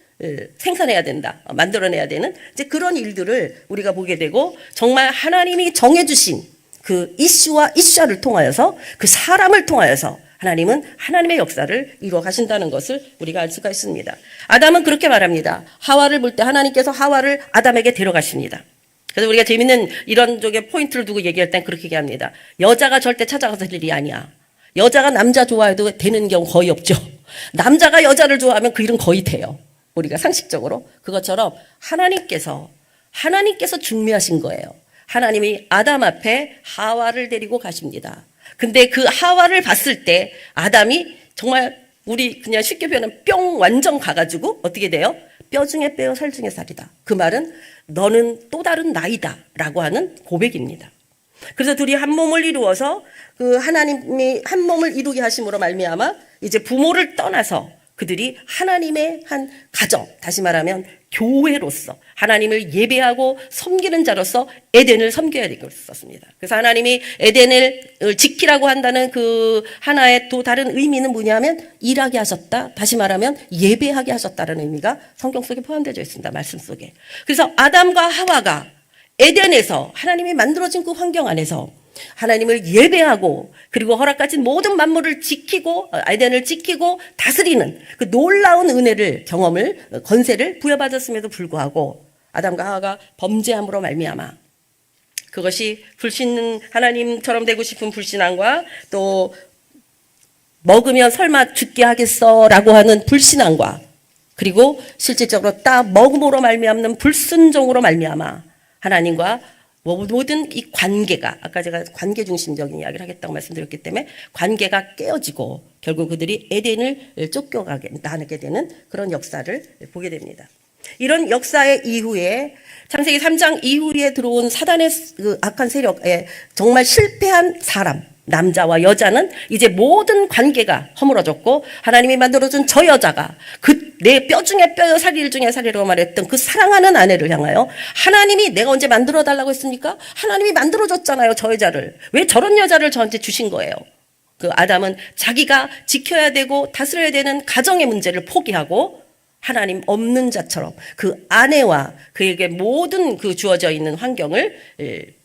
생산해야 된다 만들어내야 되는 이제 그런 일들을 우리가 보게 되고 정말 하나님이 정해주신 그 이슈와 이샤를 통하여서 그 사람을 통하여서 하나님은 하나님의 역사를 이루어 가신다는 것을 우리가 알 수가 있습니다. 아담은 그렇게 말합니다. 하와를 볼 때 하나님께서 하와를 아담에게 데려가십니다. 그래서 우리가 재밌는 이런 쪽에 포인트를 두고 얘기할 땐 그렇게 얘기합니다. 여자가 절대 찾아가서 될 일이 아니야. 여자가 남자 좋아해도 되는 경우 거의 없죠. 남자가 여자를 좋아하면 그 일은 거의 돼요. 우리가 상식적으로. 그것처럼 하나님께서 중매하신 거예요. 하나님이 아담 앞에 하와를 데리고 가십니다. 근데 그 하와를 봤을 때 아담이 정말 우리 그냥 쉽게 표현하면 뿅 완전 가가지고 어떻게 돼요? 뼈 중에 뼈 살 중에 살이다. 그 말은 너는 또 다른 나이다 라고 하는 고백입니다. 그래서 둘이 한 몸을 이루어서 그 하나님이 한 몸을 이루게 하심으로 말미암아 이제 부모를 떠나서 그들이 하나님의 한 가정, 다시 말하면 교회로서 하나님을 예배하고 섬기는 자로서 에덴을 섬겨야 되겠었습니다. 그래서 하나님이 에덴을 지키라고 한다는 그 하나의 또 다른 의미는 뭐냐면 일하게 하셨다. 다시 말하면 예배하게 하셨다는 의미가 성경 속에 포함되어 있습니다. 말씀 속에. 그래서 아담과 하와가 에덴에서 하나님이 만들어진 그 환경 안에서 하나님을 예배하고 그리고 허락하신 모든 만물을 지키고 에덴을 지키고 다스리는 그 놀라운 은혜를 경험을 권세를 부여받았음에도 불구하고 아담과 하와가 범죄함으로 말미암아 그것이 불신 하나님처럼 되고 싶은 불신앙과 또 먹으면 설마 죽게 하겠어라고 하는 불신앙과 그리고 실질적으로 딱 먹음으로 말미암는 불순종으로 말미암아 하나님과 모든 이 관계가 아까 제가 관계 중심적인 이야기를 하겠다고 말씀드렸기 때문에 관계가 깨어지고 결국 그들이 에덴을 쫓겨가게 나게 되는 그런 역사를 보게 됩니다. 이런 역사의 이후에 창세기 3장 이후에 들어온 사단의 그 악한 세력에 정말 실패한 사람 남자와 여자는 이제 모든 관계가 허물어졌고 하나님이 만들어준 저 여자가 그 내 뼈 중에 뼈요 살일 중에 살이라고 말했던 그 사랑하는 아내를 향하여 하나님이 내가 언제 만들어 달라고 했습니까? 하나님이 만들어줬잖아요. 저 여자를. 왜 저런 여자를 저한테 주신 거예요? 그 아담은 자기가 지켜야 되고 다스려야 되는 가정의 문제를 포기하고 하나님 없는 자처럼 그 아내와 그에게 모든 그 주어져 있는 환경을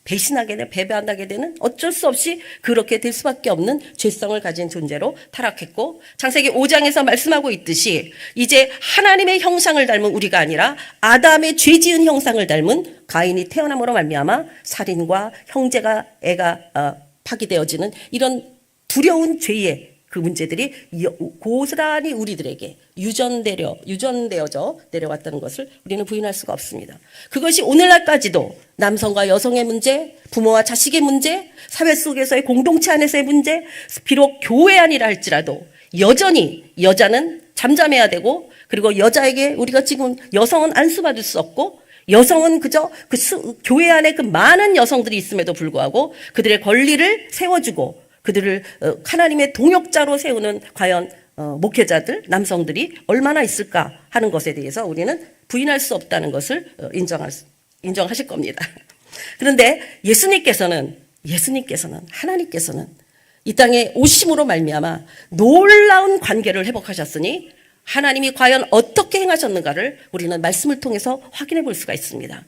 배신하게 되는 배반하게 되는 어쩔 수 없이 그렇게 될 수밖에 없는 죄성을 가진 존재로 타락했고 창세기 5장에서 말씀하고 있듯이 이제 하나님의 형상을 닮은 우리가 아니라 아담의 죄 지은 형상을 닮은 가인이 태어남으로 말미암아 살인과 형제가 애가 파기되어지는 이런 두려운 죄의 그 문제들이 고스란히 우리들에게 유전되어져 내려왔다는 것을 우리는 부인할 수가 없습니다. 그것이 오늘날까지도 남성과 여성의 문제, 부모와 자식의 문제, 사회 속에서의 공동체 안에서의 문제, 비록 교회 아니라 할지라도 여전히 여자는 잠잠해야 되고, 그리고 여자에게 우리가 지금 여성은 안수받을 수 없고, 여성은 그저 교회 안에 그 많은 여성들이 있음에도 불구하고 그들의 권리를 세워주고 그들을 하나님의 동역자로 세우는 과연 목회자들, 남성들이 얼마나 있을까 하는 것에 대해서 우리는 부인할 수 없다는 것을 인정하실 겁니다. 그런데 예수님께서는 하나님께서는 이 땅에 오심으로 말미암아 놀라운 관계를 회복하셨으니 하나님이 과연 어떻게 행하셨는가를 우리는 말씀을 통해서 확인해 볼 수가 있습니다.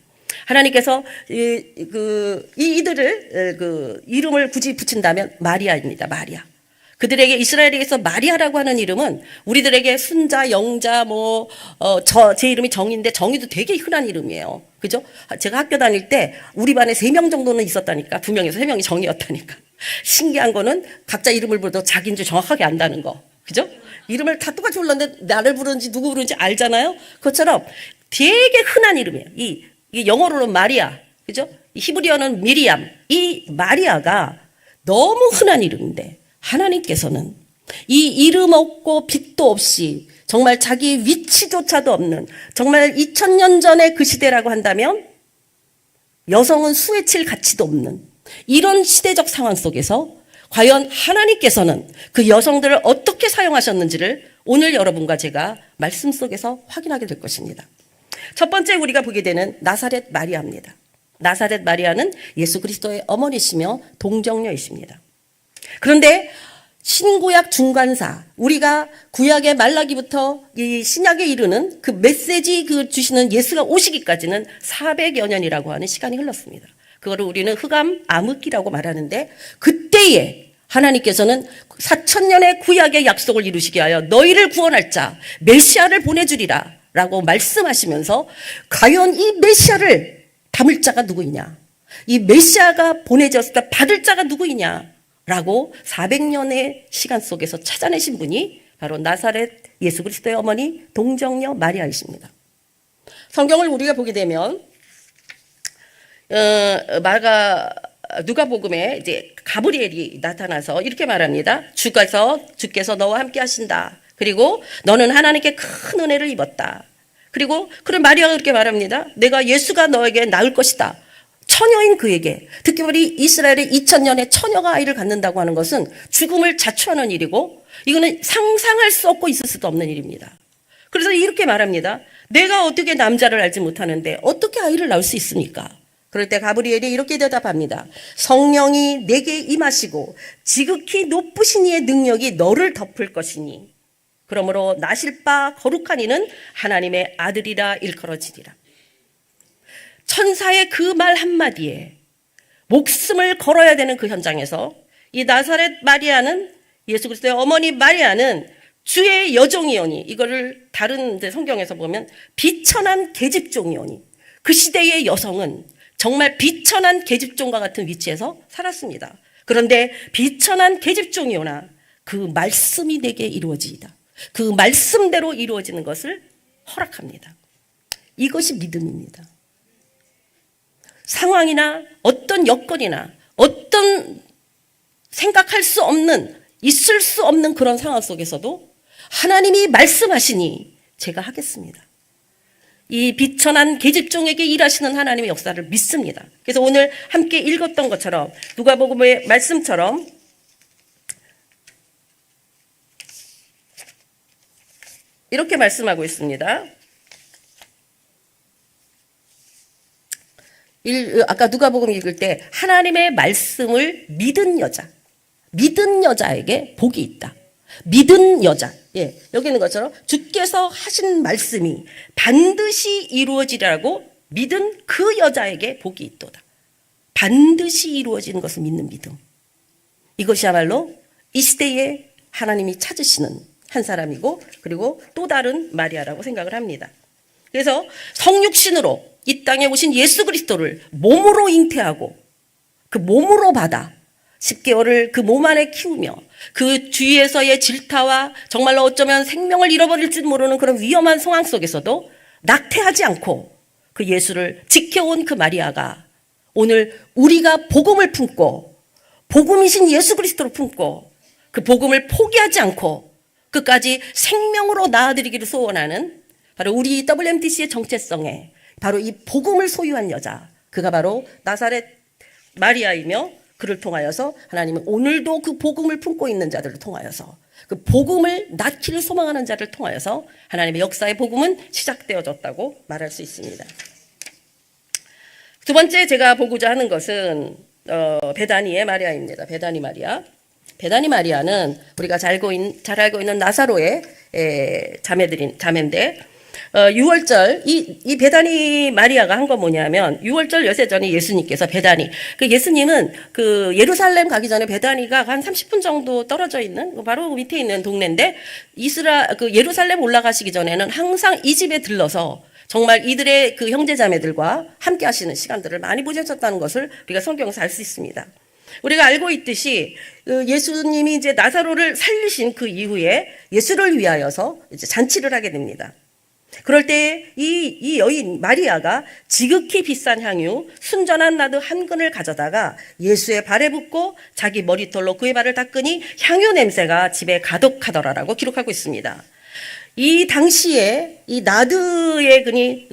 하나님께서 이들을 이름을 굳이 붙인다면 마리아입니다. 마리아. 그들에게 이스라엘에게서 마리아라고 하는 이름은 우리들에게 순자, 영자, 제 이름이 정인데 정이도 되게 흔한 이름이에요. 그죠? 제가 학교 다닐 때 우리 반에 3명 정도는 있었다니까. 2명에서 3명이 정이었다니까. 신기한 거는 각자 이름을 불러도 자기인 줄 정확하게 안다는 거. 그죠? 이름을 다 똑같이 불렀는데 나를 부르는지 누구 부르는지 알잖아요. 그것처럼 되게 흔한 이름이에요. 이 영어로는 마리아, 그죠? 히브리어는 미리암. 이 마리아가 너무 흔한 이름인데 하나님께서는 이 이름 없고 빛도 없이 정말 자기 위치조차도 없는 정말 2000년 전의 그 시대라고 한다면 여성은 수에 칠 가치도 없는 이런 시대적 상황 속에서 과연 하나님께서는 그 여성들을 어떻게 사용하셨는지를 오늘 여러분과 제가 말씀 속에서 확인하게 될 것입니다. 첫 번째 우리가 보게 되는 나사렛 마리아입니다. 나사렛 마리아는 예수 그리스도의 어머니시며 동정녀이십니다. 그런데 신구약 중간사, 우리가 구약의 말라기부터 이 신약에 이르는 그 메시지 주시는 예수가 오시기까지는 400여 년이라고 하는 시간이 흘렀습니다. 그거를 우리는 흑암 암흑기라고 말하는데 그때에 하나님께서는 4000년의 구약의 약속을 이루시게 하여 너희를 구원할 자 메시아를 보내주리라 라고 말씀하시면서 과연 이 메시아를 담을 자가 누구이냐, 이 메시아가 보내졌을 때 받을 자가 누구이냐 라고 400년의 시간 속에서 찾아내신 분이 바로 나사렛 예수 그리스도의 어머니 동정녀 마리아이십니다. 성경을 우리가 보게 되면 누가복음에 이제 가브리엘이 나타나서 이렇게 말합니다. 주께서 너와 함께 하신다. 그리고 너는 하나님께 큰 은혜를 입었다. 그리고 그런 마리아가 그렇게 말합니다. 내가 예수가 너에게 낳을 것이다. 처녀인 그에게, 특별히 이스라엘의 2000년의 처녀가 아이를 갖는다고 하는 것은 죽음을 자초하는 일이고 이거는 상상할 수 없고 있을 수도 없는 일입니다. 그래서 이렇게 말합니다. 내가 어떻게 남자를 알지 못하는데 어떻게 아이를 낳을 수 있습니까? 그럴 때 가브리엘이 이렇게 대답합니다. 성령이 내게 임하시고 지극히 높으신 이의 능력이 너를 덮을 것이니 그러므로 나실 바 거룩한 이는 하나님의 아들이라 일컬어지리라. 천사의 그 말 한마디에 목숨을 걸어야 되는 그 현장에서 이 나사렛 마리아는, 예수 그리스도의 어머니 마리아는 주의 여종이오니, 이거를 다른 성경에서 보면 비천한 계집종이오니, 그 시대의 여성은 정말 비천한 계집종과 같은 위치에서 살았습니다. 그런데 비천한 계집종이오나 그 말씀이 내게 이루어지이다. 그 말씀대로 이루어지는 것을 허락합니다. 이것이 믿음입니다. 상황이나 어떤 여건이나 어떤 생각할 수 없는, 있을 수 없는 그런 상황 속에서도 하나님이 말씀하시니 제가 하겠습니다. 이 비천한 계집종에게 일하시는 하나님의 역사를 믿습니다. 그래서 오늘 함께 읽었던 것처럼 누가복음의 말씀처럼 이렇게 말씀하고 있습니다. 아까 누가복음 읽을 때 하나님의 말씀을 믿은 여자에게 복이 있다. 믿은 여자. 예, 여기 있는 것처럼 주께서 하신 말씀이 반드시 이루어지라고 믿은 그 여자에게 복이 있도다. 반드시 이루어지는 것을 믿는 믿음. 이것이야말로 이 시대에 하나님이 찾으시는 한 사람이고, 그리고 또 다른 마리아라고 생각을 합니다. 그래서 성육신으로 이 땅에 오신 예수 그리스도를 몸으로 잉태하고 그 몸으로 받아 10개월을 그 몸 안에 키우며 그 주위에서의 질타와 정말로 어쩌면 생명을 잃어버릴지 모르는 그런 위험한 상황 속에서도 낙태하지 않고 그 예수를 지켜온 그 마리아가 오늘 우리가 복음을 품고 복음이신 예수 그리스도를 품고 그 복음을 포기하지 않고 끝까지 생명으로 낳아드리기를 소원하는 바로 우리 WMDC의 정체성에 바로 이 복음을 소유한 여자, 그가 바로 나사렛 마리아이며 그를 통하여서 하나님은 오늘도 그 복음을 품고 있는 자들을 통하여서 그 복음을 낳기를 소망하는 자를 통하여서 하나님의 역사의 복음은 시작되어졌다고 말할 수 있습니다. 두 번째 제가 보고자 하는 것은 베다니의 마리아입니다. 베다니 마리아. 베다니 마리아는 우리가 잘 알고 있는 나사로의 자매인데 6월절 이 베다니 마리아가 한 건 뭐냐면 6월절 열세 전에 예수님께서 베다니 그 예수님은 그 예루살렘 가기 전에 베다니가 한 30분 정도 떨어져 있는 바로 밑에 있는 동네인데 그 예루살렘 올라가시기 전에는 항상 이 집에 들러서 정말 이들의 그 형제자매들과 함께 하시는 시간들을 많이 보내셨다는 것을 우리가 성경에서 알 수 있습니다. 우리가 알고 있듯이 예수님이 이제 나사로를 살리신 그 이후에 예수를 위하여서 이제 잔치를 하게 됩니다. 그럴 때 이 여인 마리아가 지극히 비싼 향유 순전한 나드 한 근을 가져다가 예수의 발에 붓고 자기 머리털로 그의 발을 닦으니 향유 냄새가 집에 가득하더라라고 기록하고 있습니다. 이 당시에 이 나드의 근이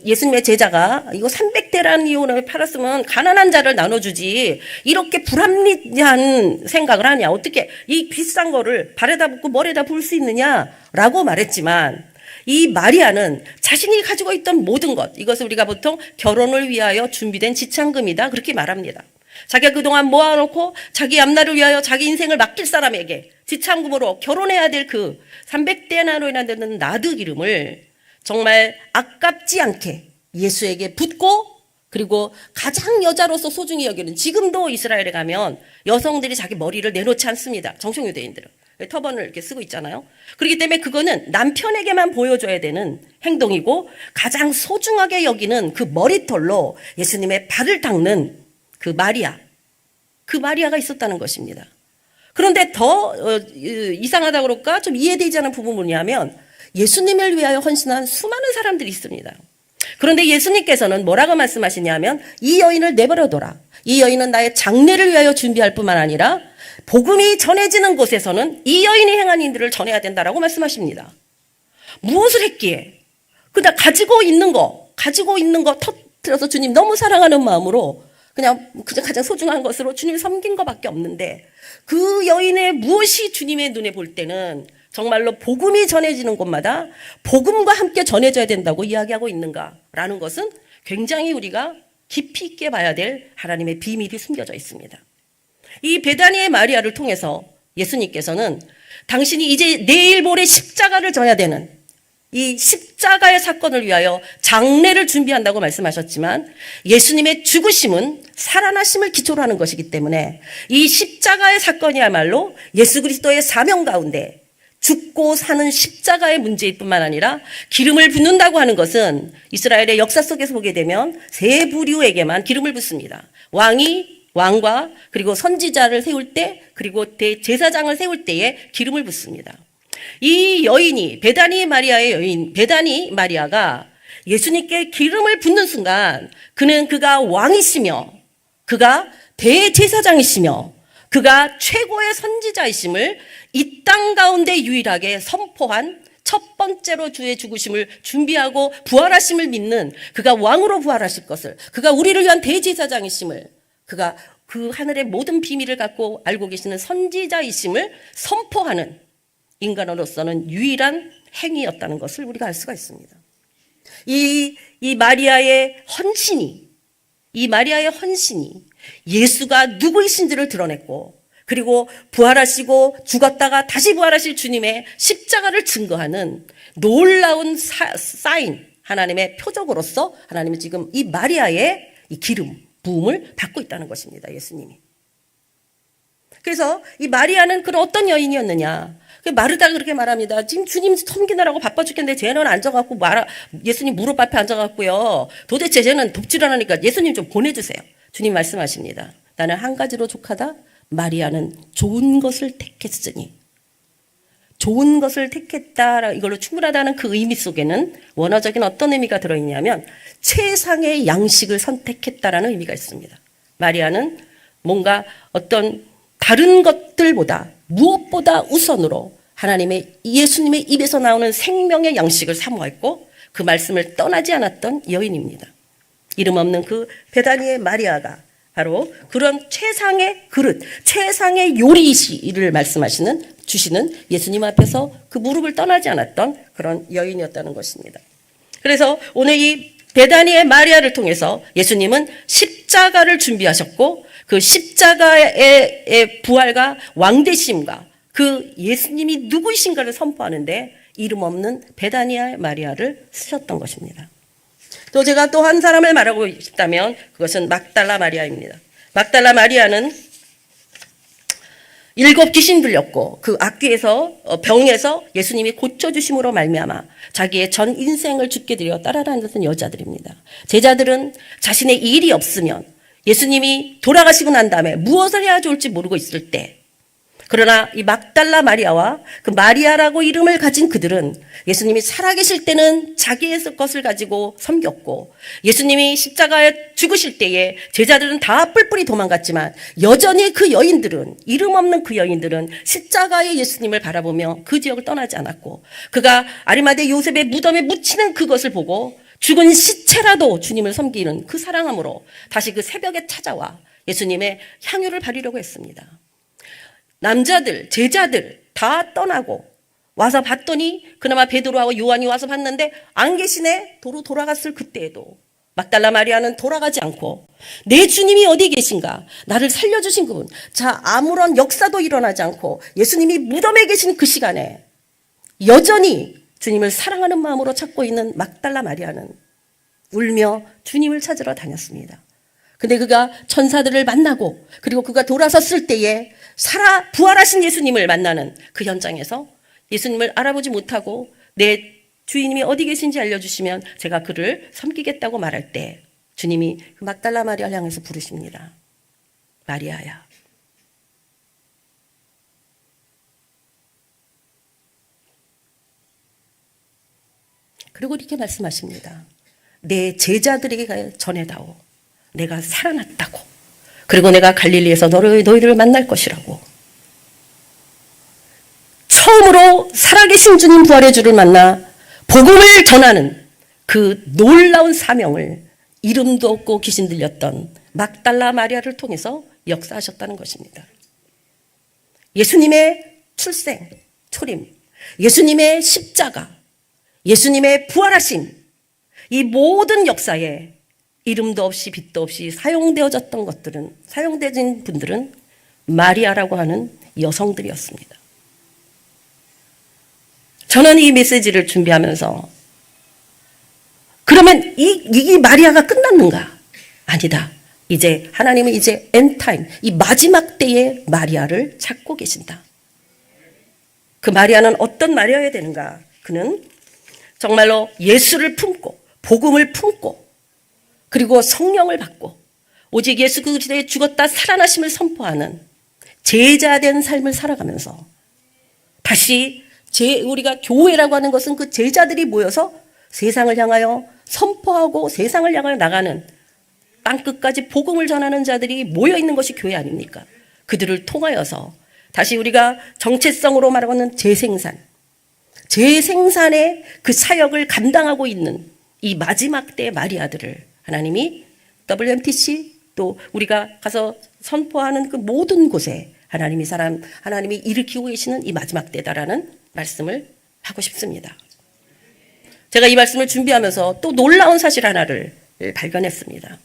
예수님의 제자가 이거 300대라는 이혼을 팔았으면 가난한 자를 나눠주지 이렇게 불합리한 생각을 하냐, 어떻게 이 비싼 거를 발에다 붓고 머리에다 부을 수 있느냐라고 말했지만 이 마리아는 자신이 가지고 있던 모든 것, 이것을 우리가 보통 결혼을 위하여 준비된 지참금이다 그렇게 말합니다. 자기가 그동안 모아놓고 자기 앞날을 위하여 자기 인생을 맡길 사람에게 지참금으로 결혼해야 될 그 300데나리온이나 되는 나드 기름을 정말 아깝지 않게 예수에게 붓고 그리고 가장 여자로서 소중히 여기는, 지금도 이스라엘에 가면 여성들이 자기 머리를 내놓지 않습니다. 정통유대인들은. 터번을 이렇게 쓰고 있잖아요. 그렇기 때문에 그거는 남편에게만 보여줘야 되는 행동이고 가장 소중하게 여기는 그 머리털로 예수님의 발을 닦는 그 마리아가 있었다는 것입니다. 그런데 더 이상하다고 그럴까 좀 이해되지 않는 부분은 뭐냐면 예수님을 위하여 헌신한 수많은 사람들이 있습니다. 그런데 예수님께서는 뭐라고 말씀하시냐면 이 여인을 내버려둬라. 이 여인은 나의 장례를 위하여 준비할 뿐만 아니라 복음이 전해지는 곳에서는 이 여인이 행한 일들을 전해야 된다라고 말씀하십니다. 무엇을 했기에? 그냥 가지고 있는 거 터뜨려서 주님 너무 사랑하는 마음으로 그냥 가장 소중한 것으로 주님 섬긴 것밖에 없는데 그 여인의 무엇이 주님의 눈에 볼 때는 정말로 복음이 전해지는 곳마다 복음과 함께 전해져야 된다고 이야기하고 있는가라는 것은 굉장히 우리가 깊이 있게 봐야 될 하나님의 비밀이 숨겨져 있습니다. 이 베다니의 마리아를 통해서 예수님께서는 당신이 이제 내일 모레 십자가를 져야 되는 이 십자가의 사건을 위하여 장례를 준비한다고 말씀하셨지만 예수님의 죽으심은 살아나심을 기초로 하는 것이기 때문에 이 십자가의 사건이야말로 예수 그리스도의 사명 가운데 죽고 사는 십자가의 문제일 뿐만 아니라 기름을 붓는다고 하는 것은 이스라엘의 역사 속에서 보게 되면 세 부류에게만 기름을 붓습니다. 왕과 그리고 선지자를 세울 때 그리고 대제사장을 세울 때에 기름을 붓습니다. 이 여인이 베다니 마리아가 예수님께 기름을 붓는 순간 그가 왕이시며 그가 대제사장이시며 그가 최고의 선지자이심을 이 땅 가운데 유일하게 선포한 첫 번째로 주의 죽으심을 준비하고 부활하심을 믿는 그가 왕으로 부활하실 것을, 그가 우리를 위한 대제사장이심을, 그가 그 하늘의 모든 비밀을 갖고 알고 계시는 선지자이심을 선포하는 인간으로서는 유일한 행위였다는 것을 우리가 알 수가 있습니다. 이 마리아의 헌신이 예수가 누구이신지를 드러냈고 그리고 부활하시고 죽었다가 다시 부활하실 주님의 십자가를 증거하는 놀라운 사인, 하나님의 표적으로서 하나님은 지금 이 마리아의 이 기름 부음을 받고 있다는 것입니다. 예수님이. 그래서 이 마리아는 그런 어떤 여인이었느냐? 마르다가 그렇게 말합니다. 지금 주님 섬기느라고 바빠 죽겠는데 쟤는 앉아갖고 예수님 무릎 앞에 앉아갖고요. 도대체 쟤는 돕지를 않으니까 예수님 좀 보내주세요. 주님 말씀하십니다. 나는 한 가지로 족하다. 마리아는 좋은 것을 택했으니, 좋은 것을 택했다, 이걸로 충분하다는 그 의미 속에는 원어적인 어떤 의미가 들어있냐면 최상의 양식을 선택했다라는 의미가 있습니다. 마리아는 뭔가 어떤 다른 것들보다 무엇보다 우선으로 하나님의 예수님의 입에서 나오는 생명의 양식을 사모했고 그 말씀을 떠나지 않았던 여인입니다. 이름 없는 그 베다니의 마리아가 바로 그런 최상의 그릇, 최상의 요리를 주시는 예수님 앞에서 그 무릎을 떠나지 않았던 그런 여인이었다는 것입니다. 그래서 오늘 이 베다니의 마리아를 통해서 예수님은 십자가를 준비하셨고 그 십자가의 부활과 왕되심과 그 예수님이 누구이신가를 선포하는데 이름 없는 베다니의 마리아를 쓰셨던 것입니다. 또 제가 또 한 사람을 말하고 싶다면 그것은 막달라 마리아입니다. 막달라 마리아는 7 귀신 들렸고 그 악귀에서 병에서 예수님이 고쳐주심으로 말미암아 자기의 전 인생을 주께 드려 따라다녔던 여자들입니다. 제자들은 자신의 일이 없으면 예수님이 돌아가시고 난 다음에 무엇을 해야 좋을지 모르고 있을 때, 그러나 이 막달라 마리아와 그 마리아라고 이름을 가진 그들은 예수님이 살아계실 때는 자기의 것을 가지고 섬겼고 예수님이 십자가에 죽으실 때에 제자들은 다 뿔뿔이 도망갔지만 여전히 그 여인들은, 이름 없는 그 여인들은 십자가의 예수님을 바라보며 그 지역을 떠나지 않았고 그가 아리마대 요셉의 무덤에 묻히는 그것을 보고 죽은 시체라도 주님을 섬기는 그 사랑함으로 다시 그 새벽에 찾아와 예수님의 향유를 바리려고 했습니다. 남자들, 제자들 다 떠나고 와서 봤더니 그나마 베드로하고 요한이 와서 봤는데 안 계시네. 도로 돌아갔을 그때에도 막달라 마리아는 돌아가지 않고 내 주님이 어디 계신가? 나를 살려주신 그분. 자, 아무런 역사도 일어나지 않고 예수님이 무덤에 계신 그 시간에 여전히 주님을 사랑하는 마음으로 찾고 있는 막달라 마리아는 울며 주님을 찾으러 다녔습니다. 근데 그가 천사들을 만나고 그리고 그가 돌아섰을 때에 부활하신 예수님을 만나는 그 현장에서 예수님을 알아보지 못하고 내 주인님이 어디 계신지 알려주시면 제가 그를 섬기겠다고 말할 때 주님이 그 막달라 마리아를 향해서 부르십니다. 마리아야. 그리고 이렇게 말씀하십니다. 내 제자들에게 전해다오. 내가 살아났다고. 그리고 내가 갈릴리에서 너희를 만날 것이라고. 처음으로 살아계신 주님 부활의 주를 만나 복음을 전하는 그 놀라운 사명을 이름도 없고 귀신 들렸던 막달라 마리아를 통해서 역사하셨다는 것입니다. 예수님의 출생, 초림, 예수님의 십자가, 예수님의 부활하심, 이 모든 역사에 이름도 없이 빛도 없이 사용되어진 분들은 마리아라고 하는 여성들이었습니다. 저는 이 메시지를 준비하면서 그러면 이 마리아가 끝났는가? 아니다. 하나님은 이제 엔타임, 이 마지막 때의 마리아를 찾고 계신다. 그 마리아는 어떤 마리아여야 되는가? 그는 정말로 예수를 품고 복음을 품고 그리고 성령을 받고 오직 예수 그리스도의 죽었다 살아나심을 선포하는 제자된 삶을 살아가면서 다시 우리가 교회라고 하는 것은 그 제자들이 모여서 세상을 향하여 선포하고 세상을 향하여 나가는 땅끝까지 복음을 전하는 자들이 모여있는 것이 교회 아닙니까? 그들을 통하여서 다시 우리가 정체성으로 말하는 재생산의 그 사역을 감당하고 있는 이 마지막 때의 마리아들을 하나님이 WMTC 또 우리가 가서 선포하는 그 모든 곳에 하나님이 일으키고 계시는 이 마지막 때다라는 말씀을 하고 싶습니다. 제가 이 말씀을 준비하면서 또 놀라운 사실 하나를 발견했습니다.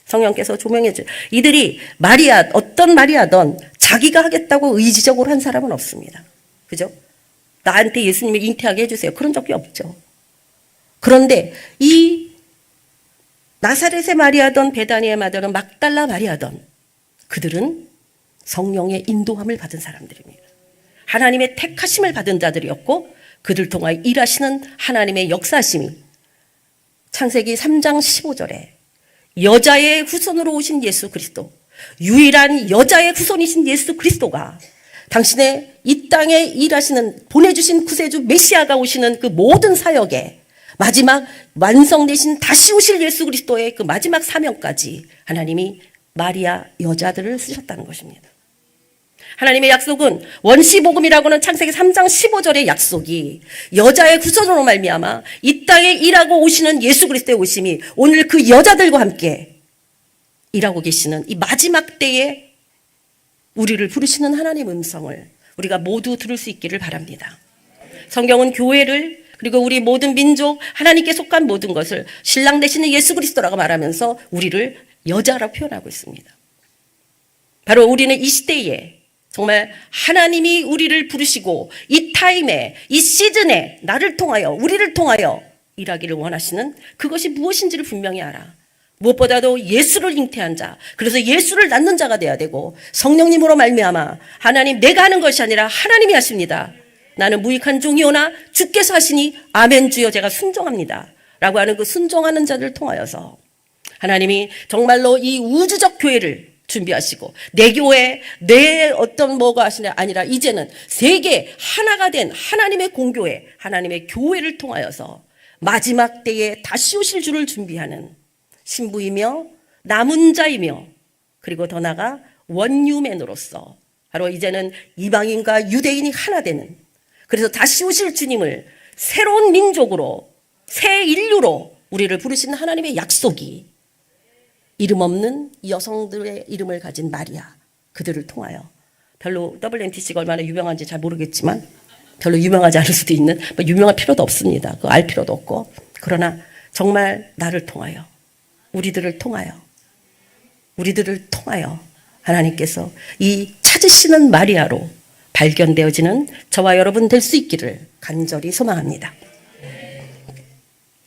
성령께서 조명해 주세요. 이들이 어떤 마리아든 자기가 하겠다고 의지적으로 한 사람은 없습니다. 그죠? 나한테 예수님을 잉태하게 해주세요. 그런 적이 없죠. 그런데 이 나사렛의 마리아든 베다니의 마리아든 막달라 마리아든 그들은 성령의 인도함을 받은 사람들입니다. 하나님의 택하심을 받은 자들이었고 그들 통하여 일하시는 하나님의 역사심이 창세기 3장 15절에 여자의 후손으로 오신 예수 그리스도, 유일한 여자의 후손이신 예수 그리스도가 당신의 이 땅에 일하시는 보내주신 구세주 메시아가 오시는 그 모든 사역에 마지막 완성되신 다시 오실 예수 그리스도의 그 마지막 사명까지 하나님이 마리아 여자들을 쓰셨다는 것입니다. 하나님의 약속은 원시복음이라고는 창세기 3장 15절의 약속이 여자의 후손으로 말미암아 이 땅에 일하고 오시는 예수 그리스도의 오심이 오늘 그 여자들과 함께 일하고 계시는 이 마지막 때에 우리를 부르시는 하나님의 음성을 우리가 모두 들을 수 있기를 바랍니다. 성경은 교회를 그리고 우리 모든 민족 하나님께 속한 모든 것을 신랑 되시는 예수 그리스도라고 말하면서 우리를 여자라고 표현하고 있습니다. 바로 우리는 이 시대에 정말 하나님이 우리를 부르시고 이 타임에 이 시즌에 나를 통하여 우리를 통하여 일하기를 원하시는 그것이 무엇인지를 분명히 알아. 무엇보다도 예수를 잉태한 자, 그래서 예수를 낳는 자가 돼야 되고 성령님으로 말미암아 하나님 내가 하는 것이 아니라 하나님이 하십니다. 나는 무익한 종이오나 주께서 하시니 아멘 주여 제가 순종합니다. 라고 하는 그 순종하는 자들을 통하여서 하나님이 정말로 이 우주적 교회를 준비하시고 내 교회, 내 어떤 뭐가 하시냐 아니라 이제는 세계 하나가 된 하나님의 공교회, 하나님의 교회를 통하여서 마지막 때에 다시 오실 주를 준비하는 신부이며 남은 자이며 그리고 더 나아가 원유맨으로서 바로 이제는 이방인과 유대인이 하나 되는 그래서 다시 오실 주님을 새로운 민족으로 새 인류로 우리를 부르시는 하나님의 약속이 이름 없는 여성들의 이름을 가진 마리아 그들을 통하여 별로 WNTC가 얼마나 유명한지 잘 모르겠지만 별로 유명하지 않을 수도 있는 유명할 필요도 없습니다. 그거 알 필요도 없고 그러나 정말 나를 통하여 우리들을 통하여 하나님께서 이 찾으시는 마리아로 발견되어지는 저와 여러분 될 수 있기를 간절히 소망합니다.